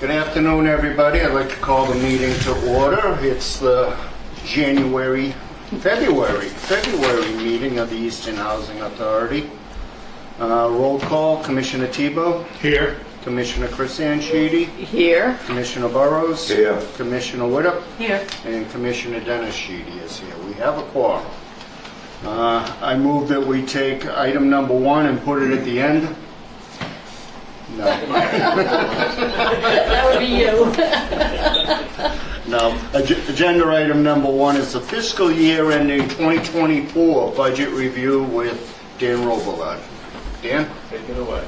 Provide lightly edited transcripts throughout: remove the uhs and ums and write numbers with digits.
Good afternoon, everybody. I'd like to call the meeting to order. It's the February meeting of the Easton Housing Authority. Roll call, Commissioner Tebow. Here. Commissioner Chris Sheedy. Here. Commissioner Burrows. Here. Commissioner Widdop. Here. And Commissioner Dennis Sheedy is here. We have a quorum. I move that we take item number 1 and put it at the end. No. That would be you. No. Agenda item number 1 is the fiscal year ending 2024 budget review with Dan Robillard. Dan? Take it away.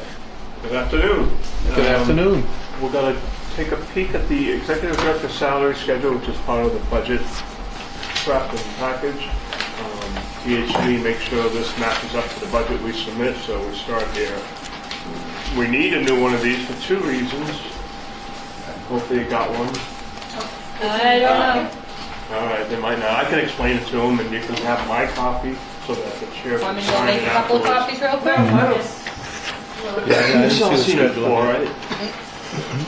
Good afternoon. Good afternoon. We're going to take a peek at the executive director salary schedule, which is part of the budget prep and package. THD makes sure this matches up to the budget we submit, so we start here. We need a new one of these for 2 reasons. Hopefully you got one. I don't know. All right, they might not. I can explain it to them, and you can have my copy so that the chair Want me can to sign make it a couple of afterwards. copies real quick? You've all seen it before, right?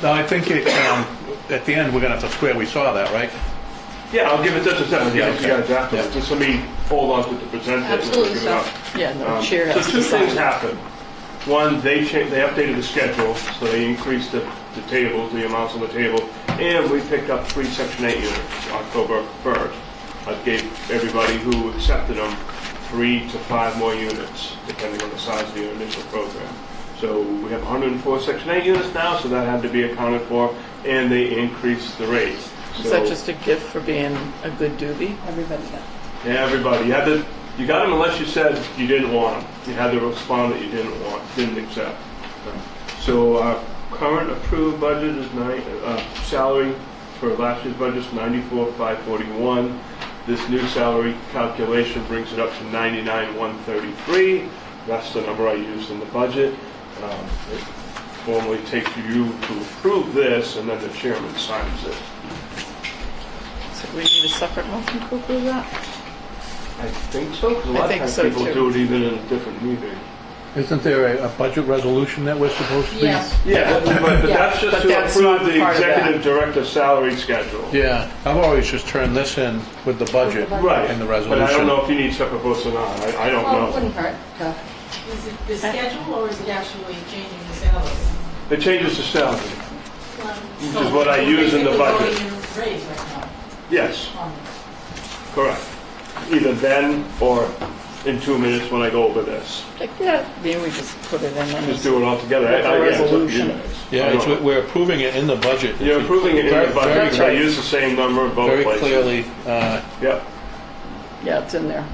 No, I think it, at the end, we're gonna have to swear we saw that, right? Yeah, I'll give it just a second. I'll give it to you Yeah, guys afterwards. yeah. Just let me hold on to it to present it. and Absolutely, give it so. up. Yeah, the chair So has 2 to things sign. happened. One, they updated the schedule, so they increased the tables, the amounts on the table, and we picked up 3 Section 8 units October 1st. I gave everybody who accepted them 3 to 5 more units, depending on the size of the initial program. So we have 104 Section 8 units now, so that had to be accounted for, and they increased the rate. Is that just a gift for being a good doobie? Everybody got. Yeah, everybody. You got them unless you said you didn't want them. You had to respond that you didn't accept. So our current approved budget is salary for last year's budget is $94,541. This new salary calculation brings it up to $99,133. That's the number I used in the budget. It formally takes you to approve this, and then the chairman signs it. So we need a separate motion to approve that? I think so, because a lot of think times so, people too. do it even in a different meeting. Isn't there a budget resolution that we're supposed to be? Yes. Yeah, but Yeah, that's just but to that's approve not the part of that. executive director salary schedule. Yeah, I've always just turned this in with the budget Right, and the but I don't resolution. know if you need separate votes or not. I don't Well, it know. wouldn't hurt. Is it the schedule or is it actually changing the salary? It changes the salary. Which is what I use in the budget. Raise right now Yes, on this. correct. Either then or in 2 minutes when I go over this. Yeah, maybe we just put it in. Just do it all together. With the Yeah, it's up to you resolution. guys. Yeah, I don't- we're approving it in the budget. You're approving it in Very- the budget very- because I use the same number in both Very places. clearly, Yep. Yeah, it's in there.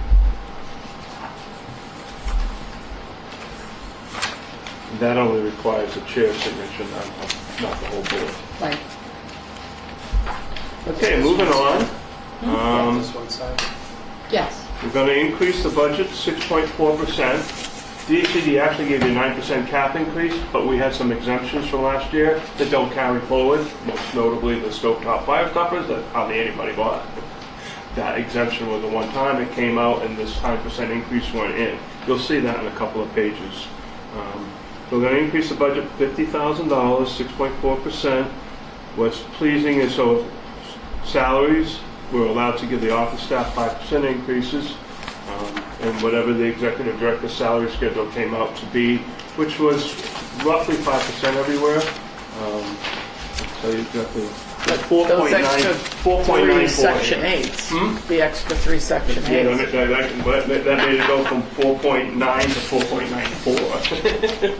That only requires the chair's signature, not the whole board. Right. Okay, moving on. Yes. We're going to increase the budget 6.4%. DHCD actually gave you a 9% cap increase, but we had some exemptions from last year that don't carry forward, most notably the stovetop fire stoppers that hardly anybody bought. That exemption was a one-time, it came out, and this 9% increase went in. You'll see that in a couple of pages. We're going to increase the budget $50,000, 6.4%. What's pleasing is so salaries, we're allowed to give the office staff 5% increases, and whatever the executive director salary schedule came out to be, which was roughly 5% everywhere. I'll tell you exactly. Those extra 3 4.94. Section 8s. The extra 3 Section Yeah, 8s. that made it go from 4.9 to 4.94.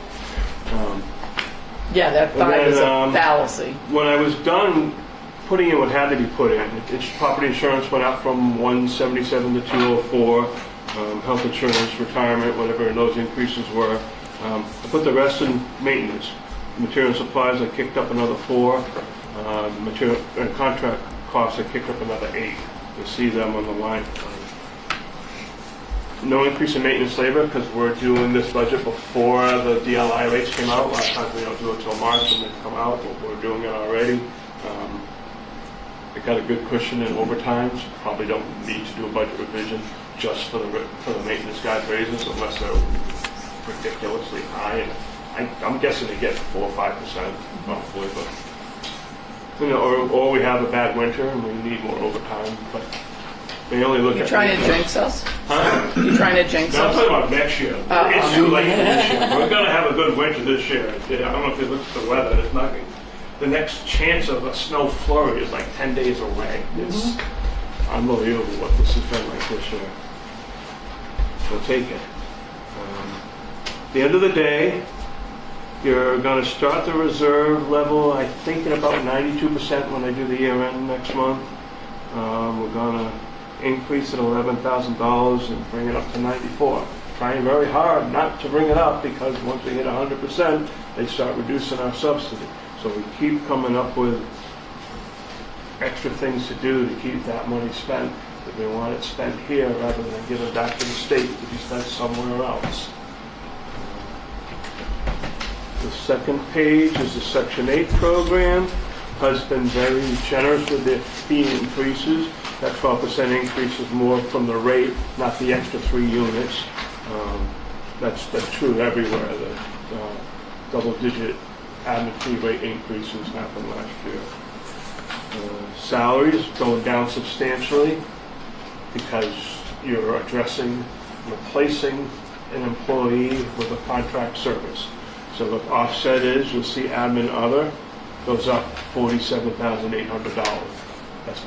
Yeah, that 5 then, is a fallacy. When I was done putting in what had to be put in, property insurance went up from 177 to 204, health insurance, retirement, whatever those increases were. I put the rest in maintenance. Material and supplies, I kicked up another 4. Material and contract costs, I kicked up another 8. You'll see them on the line. No increase in maintenance labor because we're doing this budget before the DLI rates came out. A lot of times we don't do it till March when they come out, but we're doing it already. It got a good cushion in overtimes. Probably don't need to do a budget revision just for the maintenance guys' raises unless they're ridiculously high. And I'm guessing they get 4 or 5% probably, but Or we have a bad winter and we need more overtime, but they only look You at... trying to jinx us? Huh? You trying to jinx No, I'm us? talking about next year. It's too late for this year. We're gonna have a good winter this year. I don't know if you look at the weather, it's not, the next chance of a snow flurry is like 10 days away. It's unbelievable what this has been like this year. We'll take it. At the end of the day, you're gonna start the reserve level, I think at about 92% when I do the year end next month. We're gonna increase it $11,000 and bring it up to 94. Trying very hard not to bring it up because once we hit 100%, they start reducing our subsidy. So we keep coming up with extra things to do to keep that money spent. If we want it spent here rather than give it back to the state to be spent somewhere else. The second page is the Section 8 program. Has been very generous with their fee increases. That 12% increase is more from the rate, not the extra 3 units. That's true everywhere. The double-digit admin fee rate increases happened last year. Salaries going down substantially because you're replacing an employee with a contract service. So the offset is, you'll see admin other goes up $47,800. That's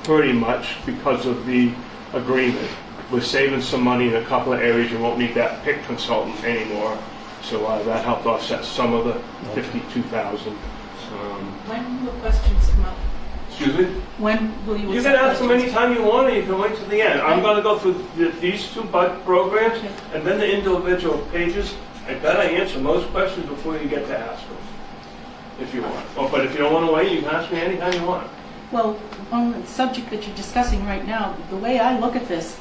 pretty much because of the agreement. We're saving some money in a couple of areas. You won't need that PIC consultant anymore. So that helped offset some of the $52,000. When will questions come up? Excuse me? When will you? You can ask them anytime you want, or you can wait till the end. I'm going to go through these two programs and then the individual pages. I bet I answer most questions before you get to ask them, if you want. Oh, but if you don't want to wait, you can ask me anytime you want. Well, on the subject that you're discussing right now, the way I look at this,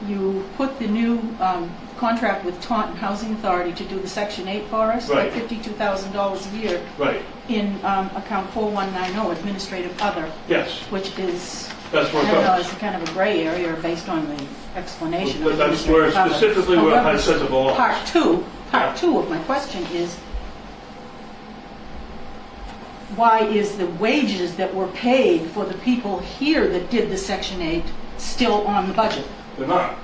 you put the new contract with Taunton Housing Authority to do the Section 8 for us, Right. like $52,000 a year, Right. in account 4190, administrative other, Yes. which is, That's where I it don't know, goes. it's kind of a gray area based on the explanation of But that's where administrative other. specifically where However, it says it belongs. Part two of my question is, why is the wages that were paid for the people here that did the Section 8 still on the budget? They're not.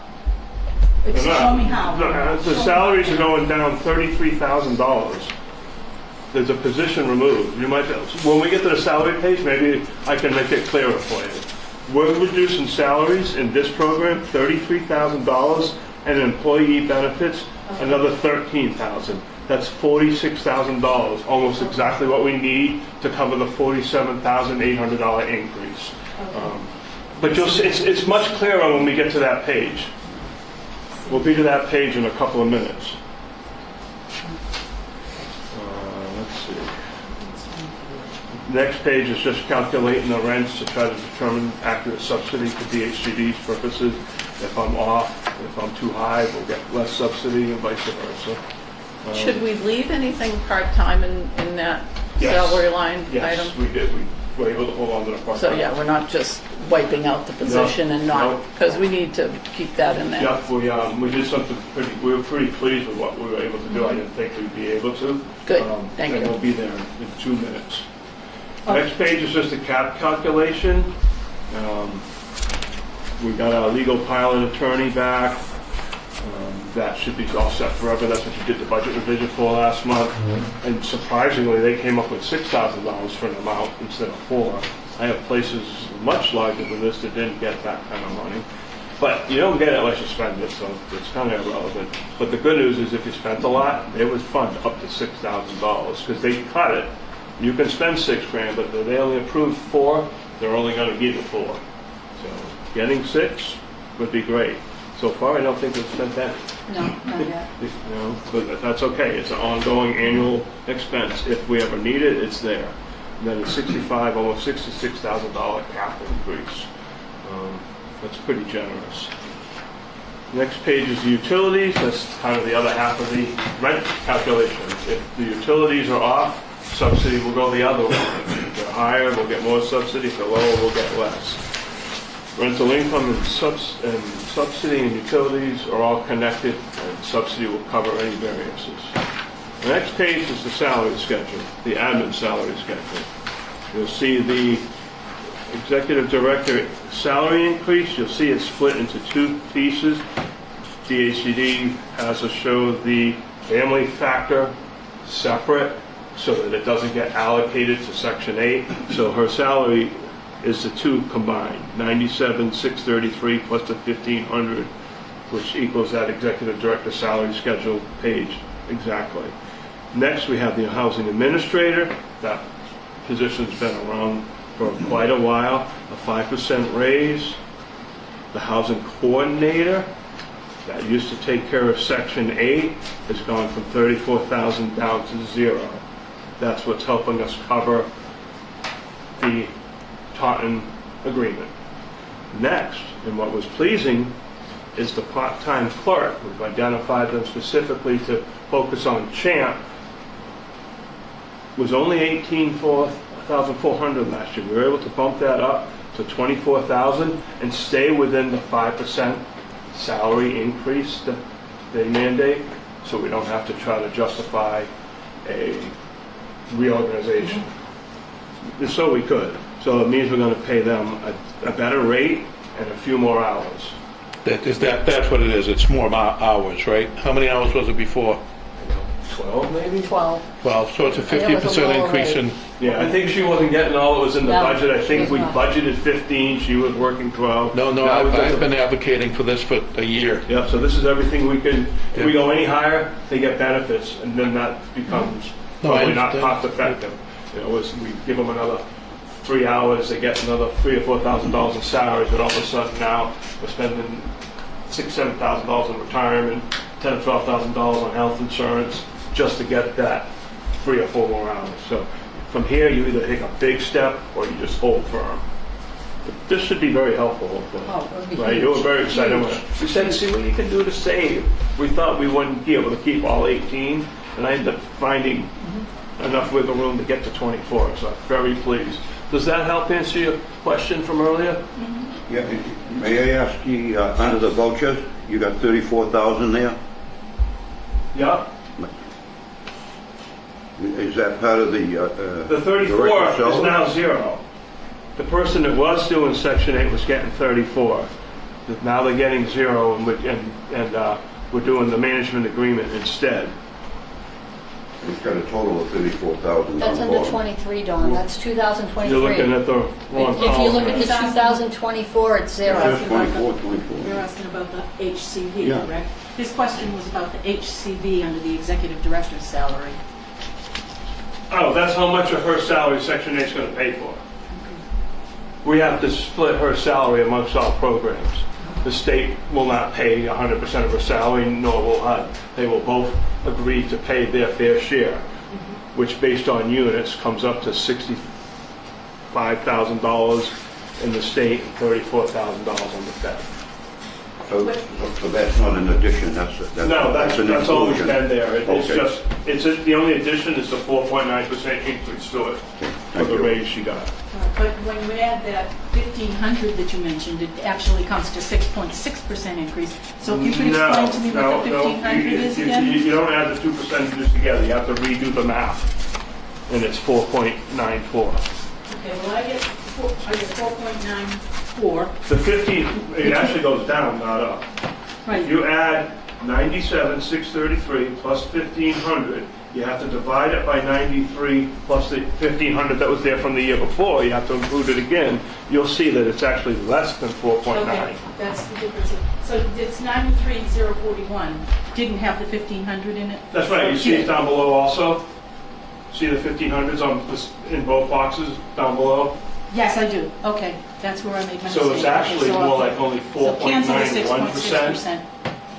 They're not. Show me how. No, the salaries are going down $33,000. There's a position removed. You might, when we get to the salary page, maybe I can make it clearer for you. We're reducing salaries in this program, $33,000, and employee benefits, another $13,000. That's $46,000, almost exactly what we need to cover the $47,800 increase. But you'll see, it's much clearer when we get to that page. We'll be to that page in a couple of minutes. Let's see. Next page is just calculating the rents to try to determine accurate subsidy for DHCD's purposes. If I'm off, if I'm too high, we'll get less subsidy and vice versa. Should we leave anything part-time in that Yes. salary line Yes, item? we did. We were able to hold on to the part-time. So, yeah, we're not just wiping out the position and no. not, because we need to keep that in there. Yeah, we did something we were pretty pleased with what we were able to do. I didn't think we'd be able to. Good, thank And you. we'll be there in 2 minutes. Next page is just a cap calculation. We got our legal pilot attorney back. That should be all set forever. That's what you did the budget revision for last month. And surprisingly, they came up with $6,000 for an amount instead of $4,000. I have places much larger than this that didn't get that kind of money. But you don't get it unless you spend it, so it's kind of irrelevant. But the good news is if you spent a lot, they would fund up to $6,000 because they cut it. You can spend $6,000, but if they only approved $4,000, they're only going to give you $4,000. So getting $6,000 would be great. So far, I don't think we've spent that. No, not yet. You know, but that's okay. It's an ongoing annual expense. If we ever need it, it's there. And then a almost $66,000 cap increase. That's pretty generous. Next page is the utilities. That's kind of the other half of the rent calculation. If the utilities are off, subsidy will go the other way. If they're higher, we'll get more subsidy. If they're lower, we'll get less. Rental income and subsidy and utilities are all connected, and subsidy will cover any variances. The next page is the salary schedule, the admin salary schedule. You'll see the executive director salary increase. You'll see it split into two pieces. DHCD has us show the family factor separate so that it doesn't get allocated to Section 8. So her salary is the two combined, 97,633 plus the 1,500, which equals that executive director salary schedule page exactly. Next, we have the housing administrator. That position's been around for quite a while, a 5% raise. The housing coordinator, that used to take care of Section 8, has gone from 34,000 down to 0. That's what's helping us cover the Taunton agreement. Next, and what was pleasing, is the part-time clerk. We've identified them specifically to focus on CHAMP. Was only 18,400 last year. We were able to bump that up to 24,000 and stay within the 5% salary increase that they mandate, so we don't have to try to justify a reorganization. So we could. So it means we're going to pay them a better rate and a few more hours. That's what it is, it's more hours, right? How many hours was it before? 12 maybe? 12. 12, so it's a And it was a 50% lower increase in, Yeah, I think she wasn't getting all that was in the No, budget. I think she we was not. budgeted 15, she was working 12. no, Now we've got I've the- been advocating for this for a year. Yeah, so this is everything we can, if we Yeah. go any higher, they get benefits, and then that becomes No, I probably not understand. cost effective. You know, as we give them another 3 hours, they get another $3,000 or $4,000 in salaries, but all of a sudden now we're spending $6,000, $7,000 in retirement, $10,000 or $12,000 on health insurance, just to get that 3 or 4 more hours. So from here, you either take a big step or you just hold firm. But this should be very helpful, hopefully. Oh, it would be Right, you were huge. very excited. Huge. We said, see what you can do to save. We thought we wouldn't be able to keep all 18, and I ended up finding enough wiggle room to get to 24, so I'm very pleased. Does that help answer your question from earlier? Yeah, may I ask you, under the vouchers, you got 34,000 there? Yeah. Is that part of the... The 34 director's is salary? now 0. The person that was doing Section 8 was getting 34. Now they're getting 0, and we're doing the management agreement instead. It's got a total of 34,000 That's on under board. 23, Dawn, that's 2023. You're looking at the wrong If you look at column. the 2024, it's Yeah, zero. 24, You're 24. asking about the HCV, Yeah. correct? His question was about the HCV under the executive director's salary. Oh, that's how much of her salary Section 8 is going to pay for. We have to split her salary amongst all programs. The state will not pay 100% of her salary, nor will HUD. They will both agree to pay their fair share, which based on units comes up to $65,000 in the state and $34,000 on the fed. So that's not an addition, that's No, that's an always inclusion. been there. It's Okay. just, the only addition is the 4.9% increase to it for Thank the you. raise she got. But when you add that 1,500 that you mentioned, it actually comes to 6.6% increase. So if you could explain to me what the 1,500 is again? You don't add the 2 percentages together. You have to redo the math. And it's 4.94. Okay, well, I get 4.94. The 15, it actually goes down, not up. Right. If you add 97,633 plus 1,500, you have to divide it by 93 plus the 1,500 that was there from the year before. You have to include it again. You'll see that it's actually less than 4.9. Okay, that's the difference. So it's 93,041, didn't have the 1,500 in it? That's right. You see it down below also? See the 1,500s in both boxes down below? Yes, I do. Okay, that's where I made my mistake. So it's actually Okay, so more I'll- like only So cancel the 4.91%. 6.6%.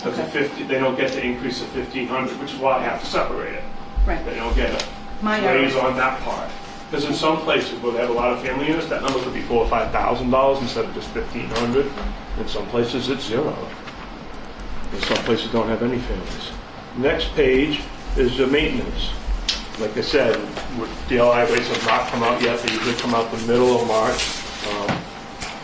Because Okay. they don't get the increase of 1,500, which is why I have to separate it. Right. They don't get a My error. raise on that part. Because in some places where they have a lot of family units, that number could be $4,000 or $5,000 instead of just 1,500. In some places, it's 0. And some places don't have any families. Next page is the maintenance. Like I said, DLI rates have not come out yet. They usually come out the middle of March.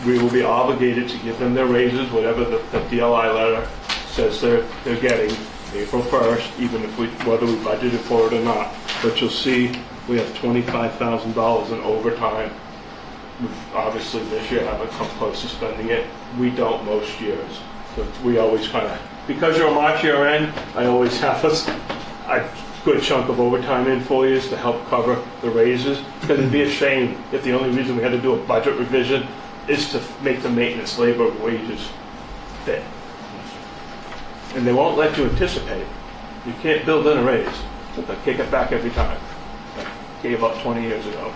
We will be obligated to give them their raises, whatever the DLI letter says they're getting, April 1st, even if whether we budgeted for it or not. But you'll see we have $25,000 in overtime. We obviously this year haven't come close to spending it. We don't most years. So we always kind of, because you're a March year end, I always have a good chunk of overtime in for you to help cover the raises. Because it'd be a shame if the only reason we had to do a budget revision is to make the maintenance labor wages fit. And they won't let you anticipate. You can't build in a raise. They'll kick it back every time. Like gave up 20 years ago.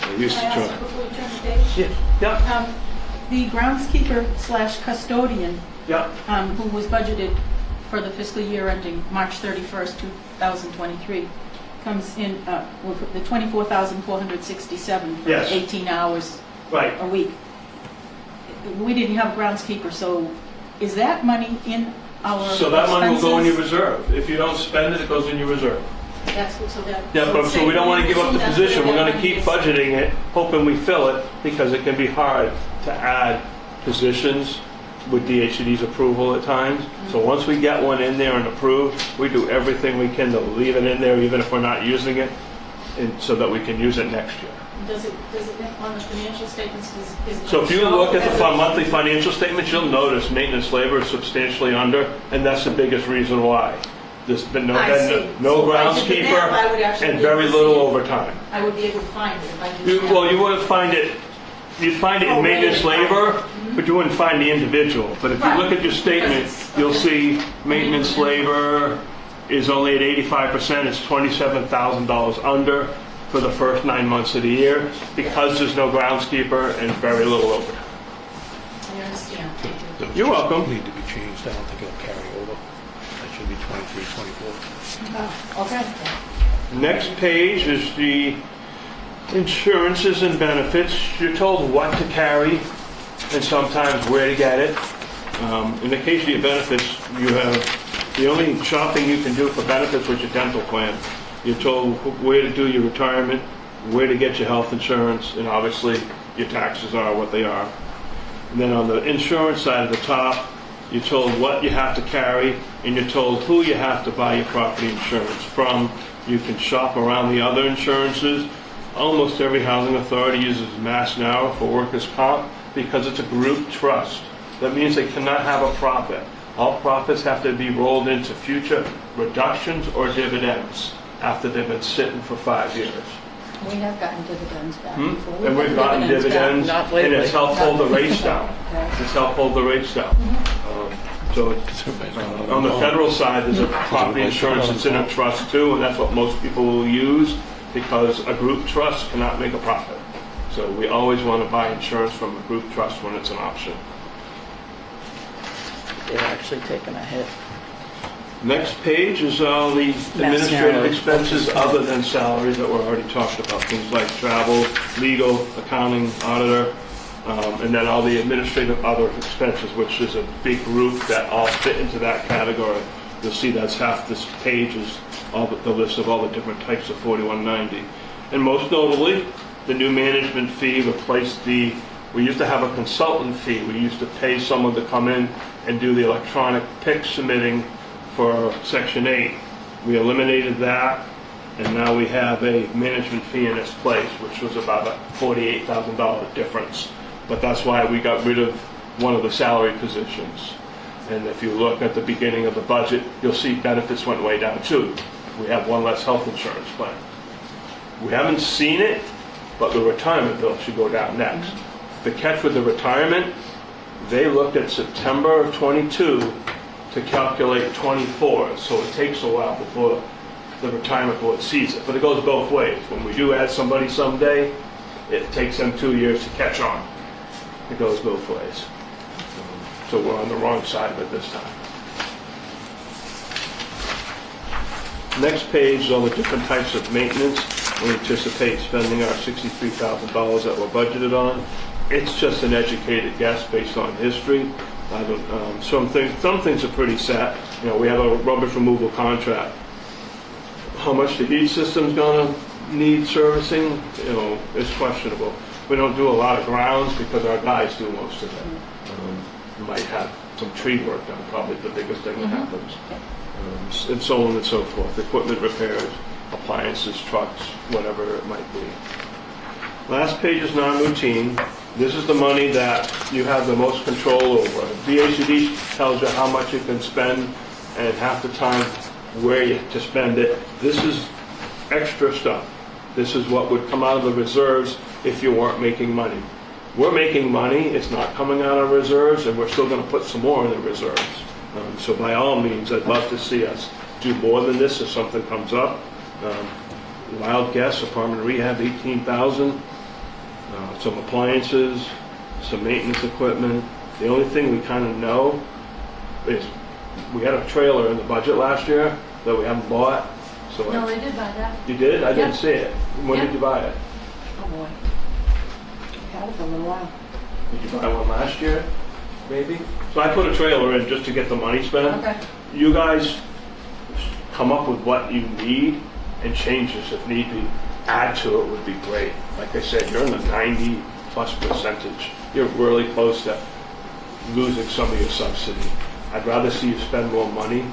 They used to Can I ask try. before we turn the page? Yeah. The groundskeeper / custodian, Yeah. who was budgeted for the fiscal year ending March 31st, 2023, comes in with the 24,467 for Yes. 18 hours Right. a week. We didn't have a groundskeeper, so is that money in our So that money will go in your expenses? reserve. If you don't spend it, it goes in your reserve. That's what, so that. Yeah, but so we don't want to give up the position. We're going to keep budgeting it, hoping we fill it, because it can be hard to add positions with DHCD's approval at times. So once we get one in there and approved, we do everything we can to leave it in there, even if we're not using it, and so that we can use it next year. Does it on the financial statements, is it? So if you look at the monthly financial statements, you'll notice maintenance labor is substantially under, and that's the biggest reason why. There's been I see. no So if I did the math, I would groundskeeper actually and be able very to see little it. overtime. I would be able to find it if I did that. Well, you wouldn't find it, you'd find it in Oh, maintenance right. labor, but you wouldn't find the individual. But if you Right. look at your statement, Because it's- you'll okay. see maintenance labor is only at 85%, it's $27,000 under for the first 9 months of the year, because there's no groundskeeper and very little overtime. I understand. Thank you. Those You're just welcome. Need to be changed. I don't think it'll carry over. That should be 23, 24. Okay. Next page is the insurances and benefits. You're told what to carry and sometimes where to get it. In the case of your benefits, you have the only shopping you can do for benefits was your dental plan. You're told where to do your retirement, where to get your health insurance, and obviously your taxes are what they are. And then on the insurance side at the top, you're told what you have to carry, and you're told who you have to buy your property insurance from. You can shop around the other insurances. Almost every housing authority uses Mass Now for workers' comp because it's a group trust. That means they cannot have a profit. All profits have to be rolled into future reductions or dividends after they've been sitting for 5 years. We have gotten dividends back before. And we've gotten dividends, Not and lately. it's helped hold the rates down. Okay. It's helped hold the rates down. So on the federal side, there's a property insurance that's in a trust too, and that's what most people will use because a group trust cannot make a profit. So we always want to buy insurance from a group trust when it's an option. They're actually taking a hit. Next page is all the administrative narrow. expenses other than salaries that were already talked about. Things like travel, legal, accounting, auditor, and then all the administrative other expenses, which is a big group that all fit into that category. You'll see that's half this page is all the list of all the different types of 4190. And most notably, the new management fee replaced we used to have a consultant fee. We used to pay someone to come in and do the electronic PIC submitting for Section 8. We eliminated that, and now we have a management fee in its place, which was about a $48,000 difference. But that's why we got rid of one of the salary positions. And if you look at the beginning of the budget, you'll see benefits went way down too. We have one less health insurance plan. We haven't seen it, but the retirement bill should go down next. The catch with the retirement, they looked at September of 22 to calculate 24, so it takes a while before the retirement board sees it. But it goes both ways. When we do add somebody someday, it takes them 2 years to catch on. It goes both ways. So we're on the wrong side of it this time. Next page is all the different types of maintenance. We anticipate spending our $63,000 that we're budgeted on. It's just an educated guess based on history. Some things are pretty set. You know, we have a rubbish removal contract. How much the heat system's gonna need servicing, you know, is questionable. We don't do a lot of grounds because our guys do most of it. We might have some tree work done, probably the biggest thing that happens. and so on and so forth, equipment repairs, appliances, trucks, whatever it might be. Last page is non-routine. This is the money that you have the most control over. VACD tells you how much you can spend and half the time where you to spend it. This is extra stuff. This is what would come out of the reserves if you weren't making money. We're making money, it's not coming out of reserves, and we're still going to put some more in the reserves. So by all means, I'd love to see us do more than this if something comes up. Wild guess, apartment rehab, 18,000. Some appliances, some maintenance equipment. The only thing we kind of know is we had a trailer in the budget last year that we haven't bought. So No, they did buy that. You did? I didn't Yeah. see it. When Yeah. did you buy it? Oh, boy. Had it for a little while. Did you buy one last year? Maybe? So I put a trailer in just to get the money spent. Okay. You guys come up with what you need and change this if need be. Add to it would be great. Like I said, you're in the 90+%. You're really close to losing some of your subsidy. I'd rather see you spend more money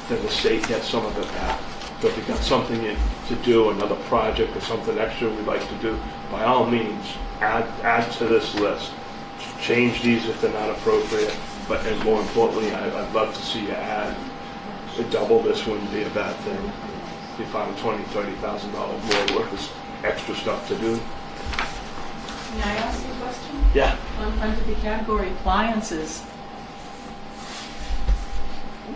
than the state gets some of it back. So if you've got something to do, another project or something extra we'd like to do, by all means, add to this list. Change these if they're not appropriate, and more importantly, I'd love to see you add. Double this wouldn't be a bad thing. If you found $20,000, $30,000 more worth of extra stuff to do. May I ask you a question? Yeah. Under the category appliances,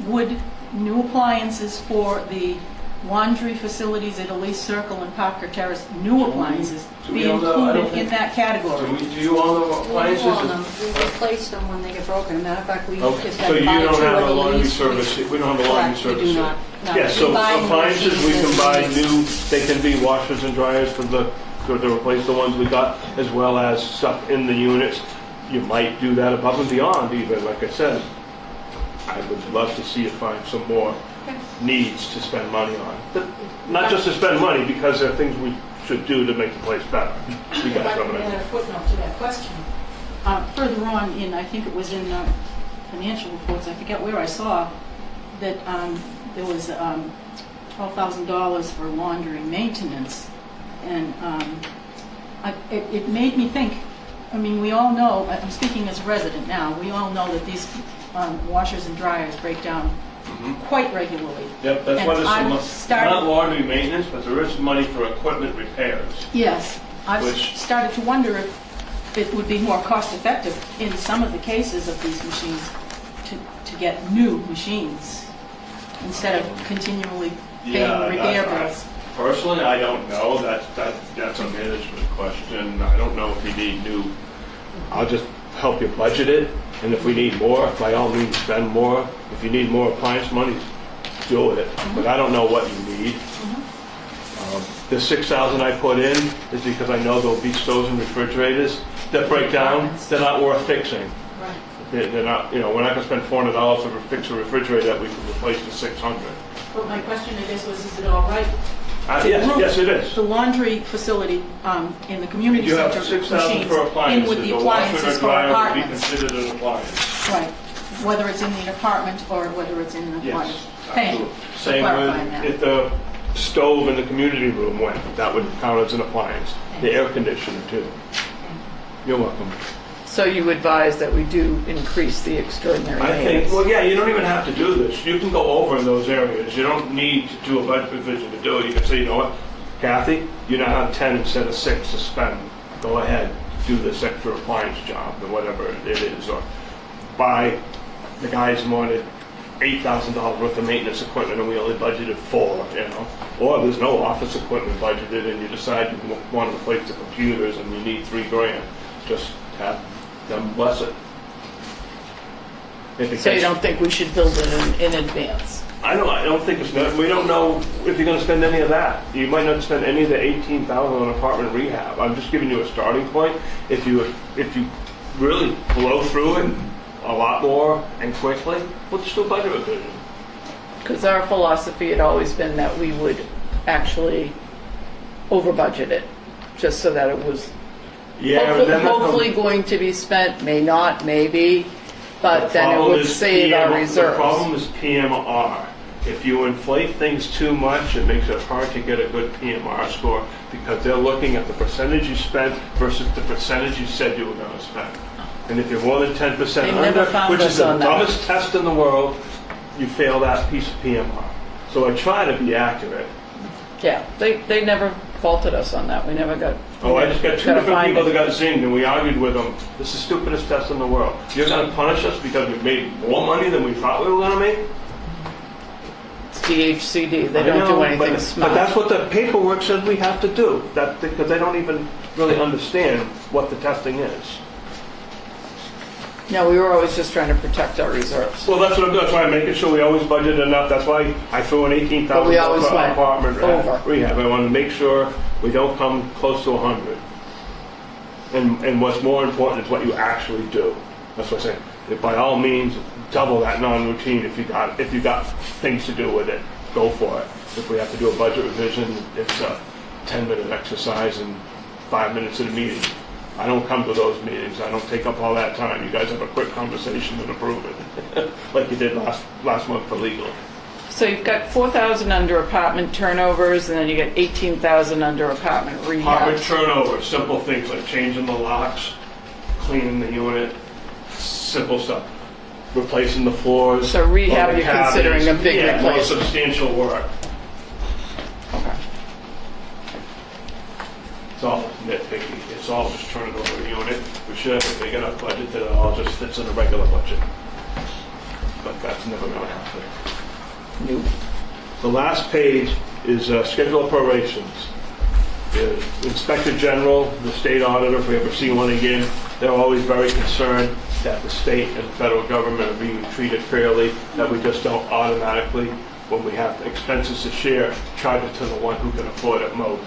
would new appliances for the laundry facilities at Elise Circle and Parker Terrace, new appliances, do we be own that? I don't included in think- that category? Do you own the We appliances? own them. We replace them when they get broken. Matter of fact, we Okay, just so had to you buy two don't have at a the laundry lease. service, we don't have a laundry Correct, we service do here. not. No, Yeah, so we buy appliances, we machines can buy and- new, they can be washers and dryers to replace the ones we got, as well as stuff in the units. You might do that above and beyond even, like I said. I would love to see you find some more needs to spend money on. But not just to spend money, because there are things we should do to make the place better. You If guys I have could an add idea. a footnote to that question. Further on in, I think it was in financial reports, I forget where I saw, that there was $12,000 for laundry maintenance. And it made me think, I mean, we all know, I'm speaking as a resident now, we all know that these washers and dryers break down quite regularly. Yep, that's why And there's I've some, started- not laundry maintenance, but there is money for equipment repairs. Yes, I've Which- started to wonder if it would be more cost-effective in some of the cases of these machines to get new machines instead of continually paying repair bills. Personally, I don't know. That's a management question. I don't know if you need new. I'll just help you budget it, and if we need more, by all means, spend more. If you need more appliance money, do it. But I don't know what you need. The 6,000 I put in is because I know there'll be stoves and refrigerators that break down. They're not worth fixing. Right. They're not. You know, we're not going to spend $400 to fix a refrigerator that we can replace for $600. But my question to this was, is it all right? Yes, it is. The laundry facility in the community You have center 6,000 machines for in appliances. with the A washer and appliances a for dryer would be apartments. considered an appliance. Right, whether it's in the apartment or whether it's in an apartment. Yes, Thank you absolutely. for Same clarifying that. with if the stove in the community room went, that would count as an appliance. The air conditioner too. You're welcome. So you advise that we do increase the extraordinary I think, maintenance? well, yeah, you don't even have to do this. You can go over in those areas. You don't need to do a budget revision to do it. You can say, you know what, Kathy, you now have 10 instead of 6 to spend. Go ahead, do this extra appliance job or whatever it is. Or buy, the guys wanted $8,000 worth of maintenance equipment and we only budgeted $4,000, you know. Or there's no office equipment budgeted and you decide you want to replace the computers and you need $3,000. Just have them bless it. If it So you gets- don't think we should build it in advance? I don't think it's, we don't know if you're gonna spend any of that. You might not spend any of the 18,000 on apartment rehab. I'm just giving you a starting point. If you really blow through it a lot more and quickly, we'll just do a budget revision. Because our philosophy had always been that we would actually over budget it, just so that it was Yeah, but then hopefully going to be spent, may not, maybe, but then it would save our The reserves. problem is PMR. If you inflate things too much, it makes it hard to get a good PMR score because they're looking at the percentage you spent versus the percentage you said you were going to spend. And if you're more than 10% They never under, found which is us the on that. dumbest test in the world, you fail that piece of PMR. So I try to be accurate. Yeah, they never faulted us on that. We never got. Oh, I just got two got a different people that finding. got zinged, and we argued with them. This is the stupidest test in the world. You're going to punish us because we made more money than we thought we were going to make? It's DHCD. They I don't do know, anything but, smart. But that's what the paperwork says we have to do. That because they don't even really understand what the testing is. No, we were always just trying to protect our reserves. Well, that's what I'm doing. That's why I'm making sure we always budget enough. That's why I threw an $18,000 But we always went apartment over. rehab. I want to make sure we don't come close to 100. And what's more important is what you actually do. That's what I say. By all means, double that non-routine if you got things to do with it. Go for it. If we have to do a budget revision, it's a 10-minute exercise and 5 minutes in a meeting. I don't come to those meetings. I don't take up all that time. You guys have a quick conversation and approve it, like you did last month for legal. So you've got 4,000 under apartment turnovers, and then you get 18,000 under apartment rehab. Apartment turnover, simple things like changing the locks, cleaning the unit, simple stuff. Replacing the floors. So rehab, or the you're considering a big yeah, more replacement. substantial work. Okay. It's all nitpicky. It's all just turning over a unit. We should have a big enough budget that it all just fits in a regular budget. But that's never going to happen. Nope. The last page is schedule of prorations. The Inspector General, the state auditor, if we ever see one again, they're always very concerned that the state and federal government are being treated fairly, that we just don't automatically, when we have expenses to share, charge it to the one who can afford it most.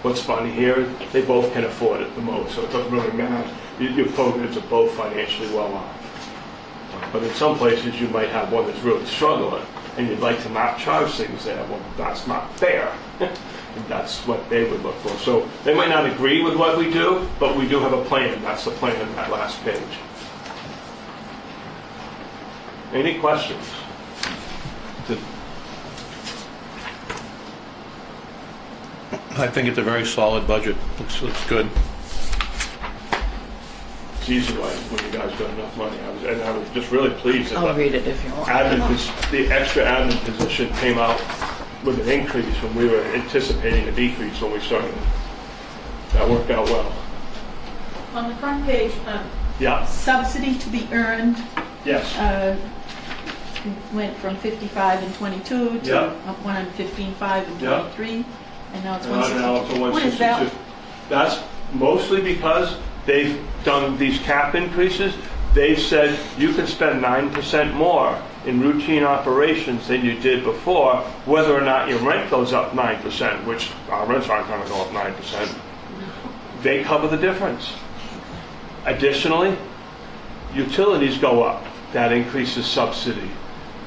What's funny here, they both can afford it the most, so it doesn't really matter. Your programs are both financially well off. But in some places, you might have one that's really struggling, and you'd like to not charge things there. Well, that's not fair. And that's what they would look for. So they might not agree with what we do, but we do have a plan. That's the plan on that last page. Any questions? I think it's a very solid budget. Looks good. It's easy when you guys got enough money. I was just really pleased that I'll read it if you want. the extra admin position came out with an increase when we were anticipating a decrease when we started. That worked out well. On the front page, Yeah. subsidy to be earned Yes. went from 55 and 22 to Yeah. 115.5 and Yeah. 23, and now it's Now it's 162. a What is that? 162. That's mostly because they've done these cap increases. They've said you can spend 9% more in routine operations than you did before, whether or not your rent goes up 9%, which our rents aren't going to go up 9%. They cover the difference. Additionally, utilities go up. That increases subsidy.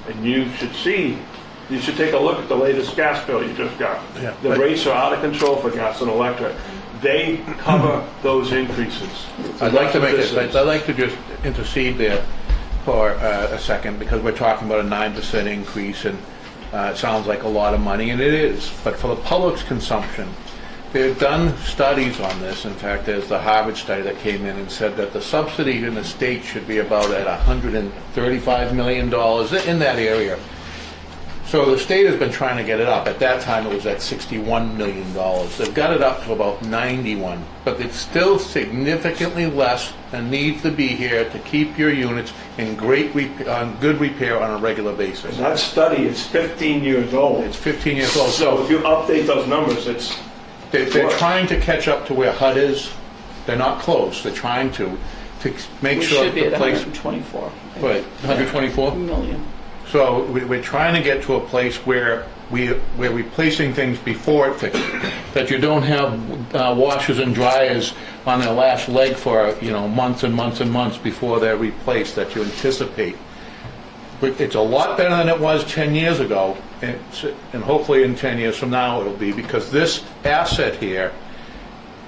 And you should take a look at the latest gas bill you just got. Yeah, The but- rates are out of control for gas and electric. They cover those increases. I'd like to That's what this is. I'd like to just intercede there for a second, because we're talking about a 9% increase, and it sounds like a lot of money, and it is. But for the public's consumption, they've done studies on this. In fact, there's the Harvard study that came in and said that the subsidy in the state should be about at $135 million in that area. So the state has been trying to get it up. At that time, it was at $61 million. They've got it up to about 91, but it's still significantly less and needs to be here to keep your units in good repair on a regular basis. And that study is 15 years old. It's 15 years old. So if you update those numbers, it's They're trying to catch up to where HUD is. They're not close. They're trying to make We sure should be the at place. 124 Right, 124? million. So we're trying to get to a place where we're replacing things before it fixes. That you don't have washers and dryers on their last leg for, months and months and months before they're replaced, that you anticipate. But it's a lot better than it was 10 years ago, and hopefully in 10 years from now it'll be, because this asset here,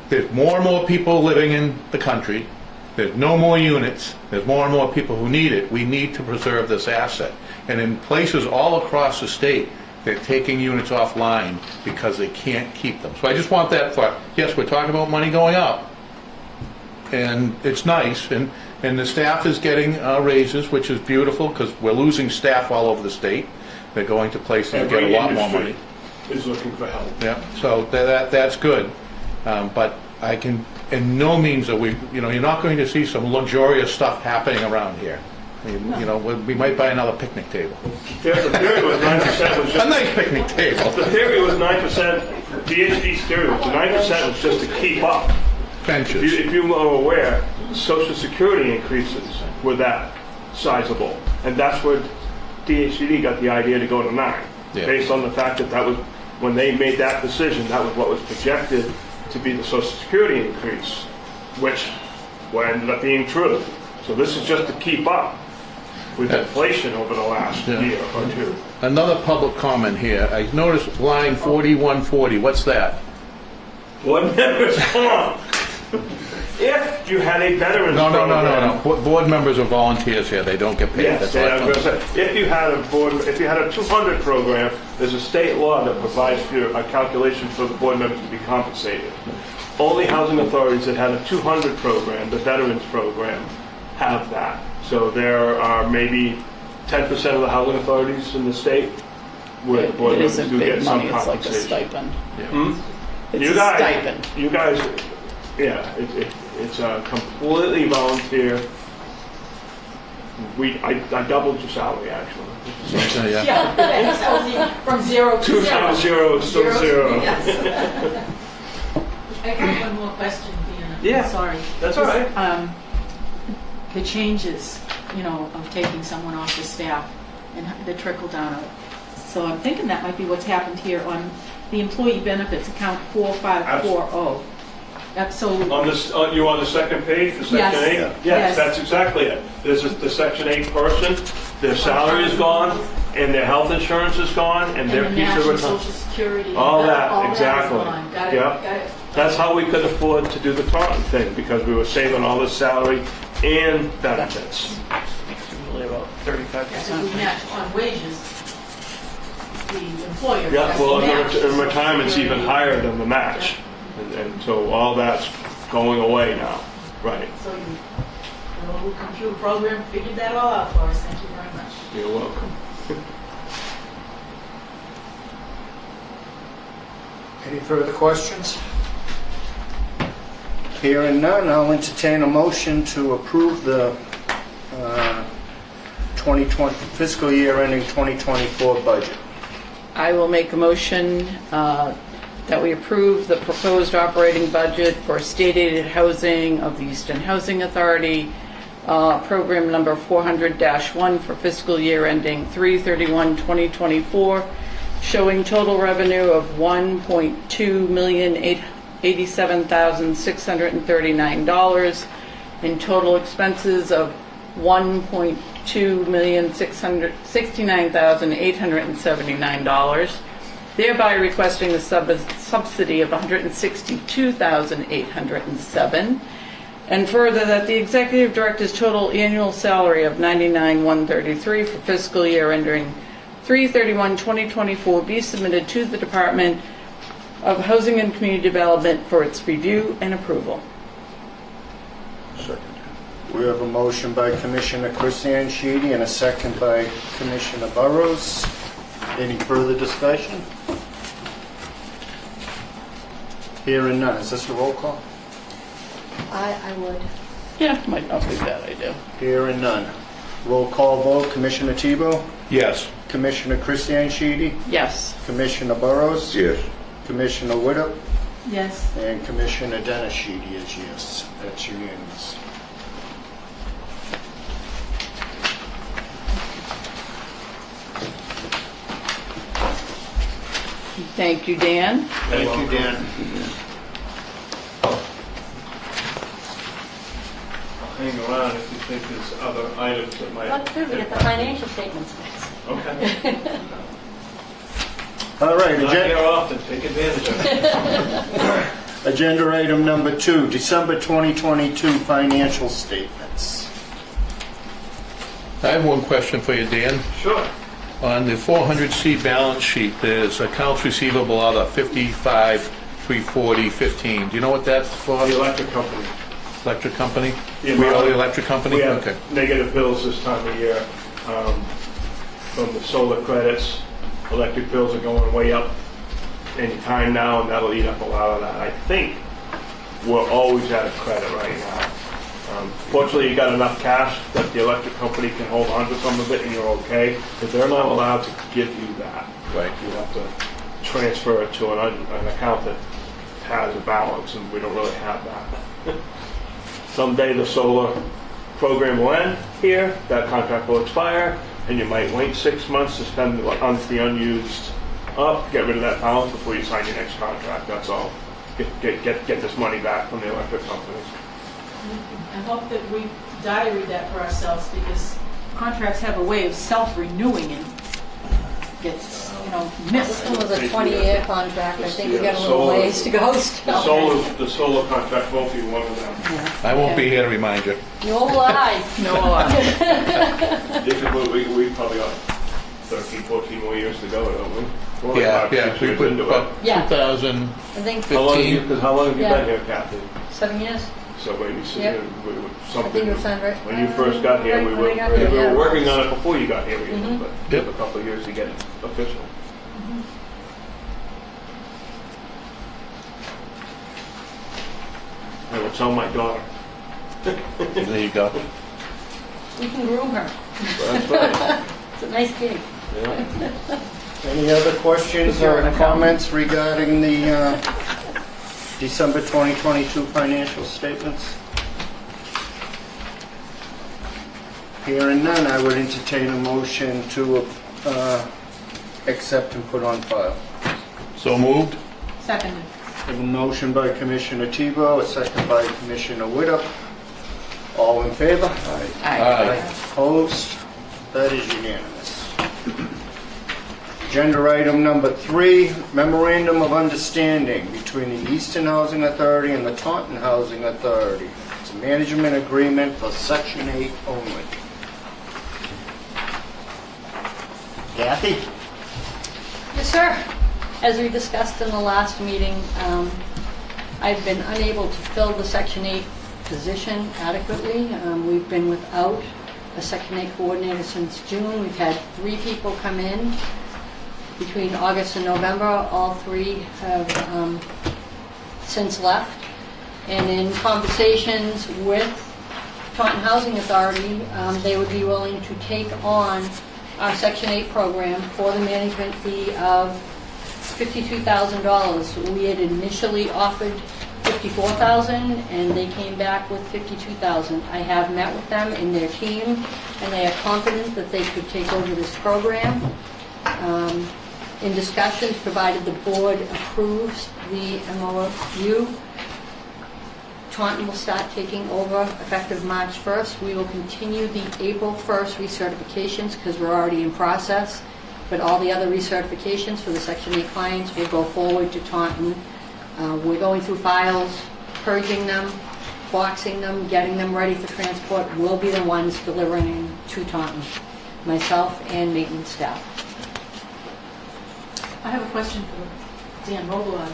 there's more and more people living in the country, There's no more units, there's more and more people who need it. We need to preserve this asset. And in places all across the state, they're taking units offline because they can't keep them. So I just want that thought. Yes, we're talking about money going up, and it's nice, and the staff is getting raises, which is beautiful, because we're losing staff all over the state. They're going to places that get a lot more money. Is looking for help. Yeah, so that's good. But I can, in no means are we, you're not going to see some luxurious stuff happening around here. I mean, we might buy another picnic table. The theory was 9% was A just, nice picnic table. the theory was 9%, DHD's theory was the 9% was just to keep up. Benches. If you are aware, Social Security increases were that sizable. And that's where DHCD got the idea to go to 9. Yeah. Based on the fact that was, when they made that decision, that was what was projected to be the Social Security increase, which ended up being true. So this is just to keep up with inflation over the last year or two. Another public comment here. I noticed line 4140. What's that? Board members, if you had a veterans program. No. Board members are volunteers here. They don't get paid. Yes, That's all I I was going to say, if you had a 200 program, there's a state law that provides for a calculation for the board members to be compensated. Only housing authorities that have a 200 program, the veterans program, have that. So there are maybe 10% of the housing authorities in the state where the board It members isn't do big get some money, it's like a compensation. stipend. It's You a guys, stipend. yeah, it's a completely volunteer. I doubled your salary actually. Yeah. Yeah, that was from 0 to 2 0. times 0 is still 0. Yes. I have one more question, Deanna. Yeah. Sorry. That's all right. The changes, of taking someone off the staff and the trickle down of it. So I'm thinking that might be what's happened here on the employee benefits account 4540. So On this, you on the second page for section Yes. 8? Yeah. Yes, Yes. that's exactly it. There's the section 8 person, their salary is gone, and their health insurance is gone, and their and the piece of national retirement. social security. All that, all exactly. That is gone. Got it. Yep. Got it. That's how we could afford to do the Taunton thing, because we were saving all the salary and benefits. Usually about 35%. So we match on wages, the employer. Yeah, has well, to match and Social retirement's even Security. higher than the match. And so all that's going away now. Right. So the little computer program figured that all out for us. Thank you very much. You're welcome. Any further questions? Hearing none, I'll entertain a motion to approve the 2020 fiscal year ending 2024 budget. I will make a motion that we approve the proposed operating budget for state-aided housing of the Easton Housing Authority, program number 400-1 for fiscal year ending 3/31/2024, showing total revenue of $1,287,639 and total expenses of $1,269,879, thereby requesting a subsidy of $162,807, and further that the executive director's total annual salary of $99,133 for fiscal year ending 3/31/2024 be submitted to the Department of Housing and Community Development for its review and approval. We have a motion by Commissioner Christian Sheedy and a second by Commissioner Burrows. Any further discussion? Hearing none. Is this a roll call? I would. Yeah, might not be a bad idea. Hearing none. Roll call vote. Commissioner Tebow? Yes. Commissioner Christian Sheedy? Yes. Commissioner Burrows? Yes. Commissioner Widdop? Yes. And Commissioner Dennis Sheedy is yes. That's unanimous. Thank you, Dan. Thank you, Dan. I'll hang around if you think there's other items that might. Let's do, we get the financial statements next. Okay. All right, Not agenda. here often, take advantage of it. Agenda item number 2, December 2022 financial statements. I have one question for you, Dan. Sure. On the 400C balance sheet, there's accounts receivable out of 55,340.15. Do you know what that's for? The electric company. Electric company? The We amount- are the electric company? We have Okay. negative bills this time of year from the solar credits. Electric bills are going way up any time now, and that'll eat up a lot of that. I think we're always at a credit right now. Fortunately, you got enough cash that the electric company can hold on to some of it, and you're okay. But they're not allowed to give you that. Right. You have to transfer it to an account that has a balance, and we don't really have that. Someday the solar program will end here, that contract will expire, and you might wait 6 months to spend on the unused up, get rid of that balance before you sign your next contract, that's all. Get this money back from the electric company. I hope that we diary that for ourselves, because contracts have a way of self-renewing and gets, missed. This was a 20-year contract. I think we got a little ways to go The still. solar contract won't be one of them. I won't be here to remind you. No lie. No, We probably got 13, 14 more years to go, don't we? We're only Yeah, 5, yeah. 6 We years put into it. about Yeah. 2000. I think How long have you Yeah. been here, Kathy? 7 years. So maybe Yep. something. I think it was right. When you first got here, Right we when were, I got here, we yeah. were working on it before you got here, even, Mhm. but it Yep. took a couple of years to get it official. I will tell my daughter. There you go. We can groom her. That's right. It's a nice gig. Yeah. Any other questions or comments regarding the December 2022 financial statements? Hearing none, I would entertain a motion to accept and put on file. So moved? Seconded. I have a motion by Commissioner Tebow, a second by Commissioner Widup. All in favor? Aye. Opposed? That is unanimous. Agenda item number 3, memorandum of understanding between the Easton Housing Authority and the Taunton Housing Authority. It's a management agreement for Section 8 only. Kathy? Yes, sir. As we discussed in the last meeting, I've been unable to fill the Section 8 position adequately. We've been without a Section 8 coordinator since June. We've had 3 people come in between August and November. All 3 have since left. And in conversations with Taunton Housing Authority, they would be willing to take on our Section 8 program for the management fee of $52,000. We had initially offered $54,000, and they came back with $52,000. I have met with them and their team, and they are confident that they could take over this program. In discussions, provided the board approves the MOU, Taunton will start taking over effective March 1st. We will continue the April 1st recertifications because we're already in process, but all the other recertifications for the Section 8 clients will go forward to Taunton. We're going through files, purging them, boxing them, getting them ready for transport. We'll be the ones delivering to Taunton, myself and maintenance staff. I have a question for Dan Robillard.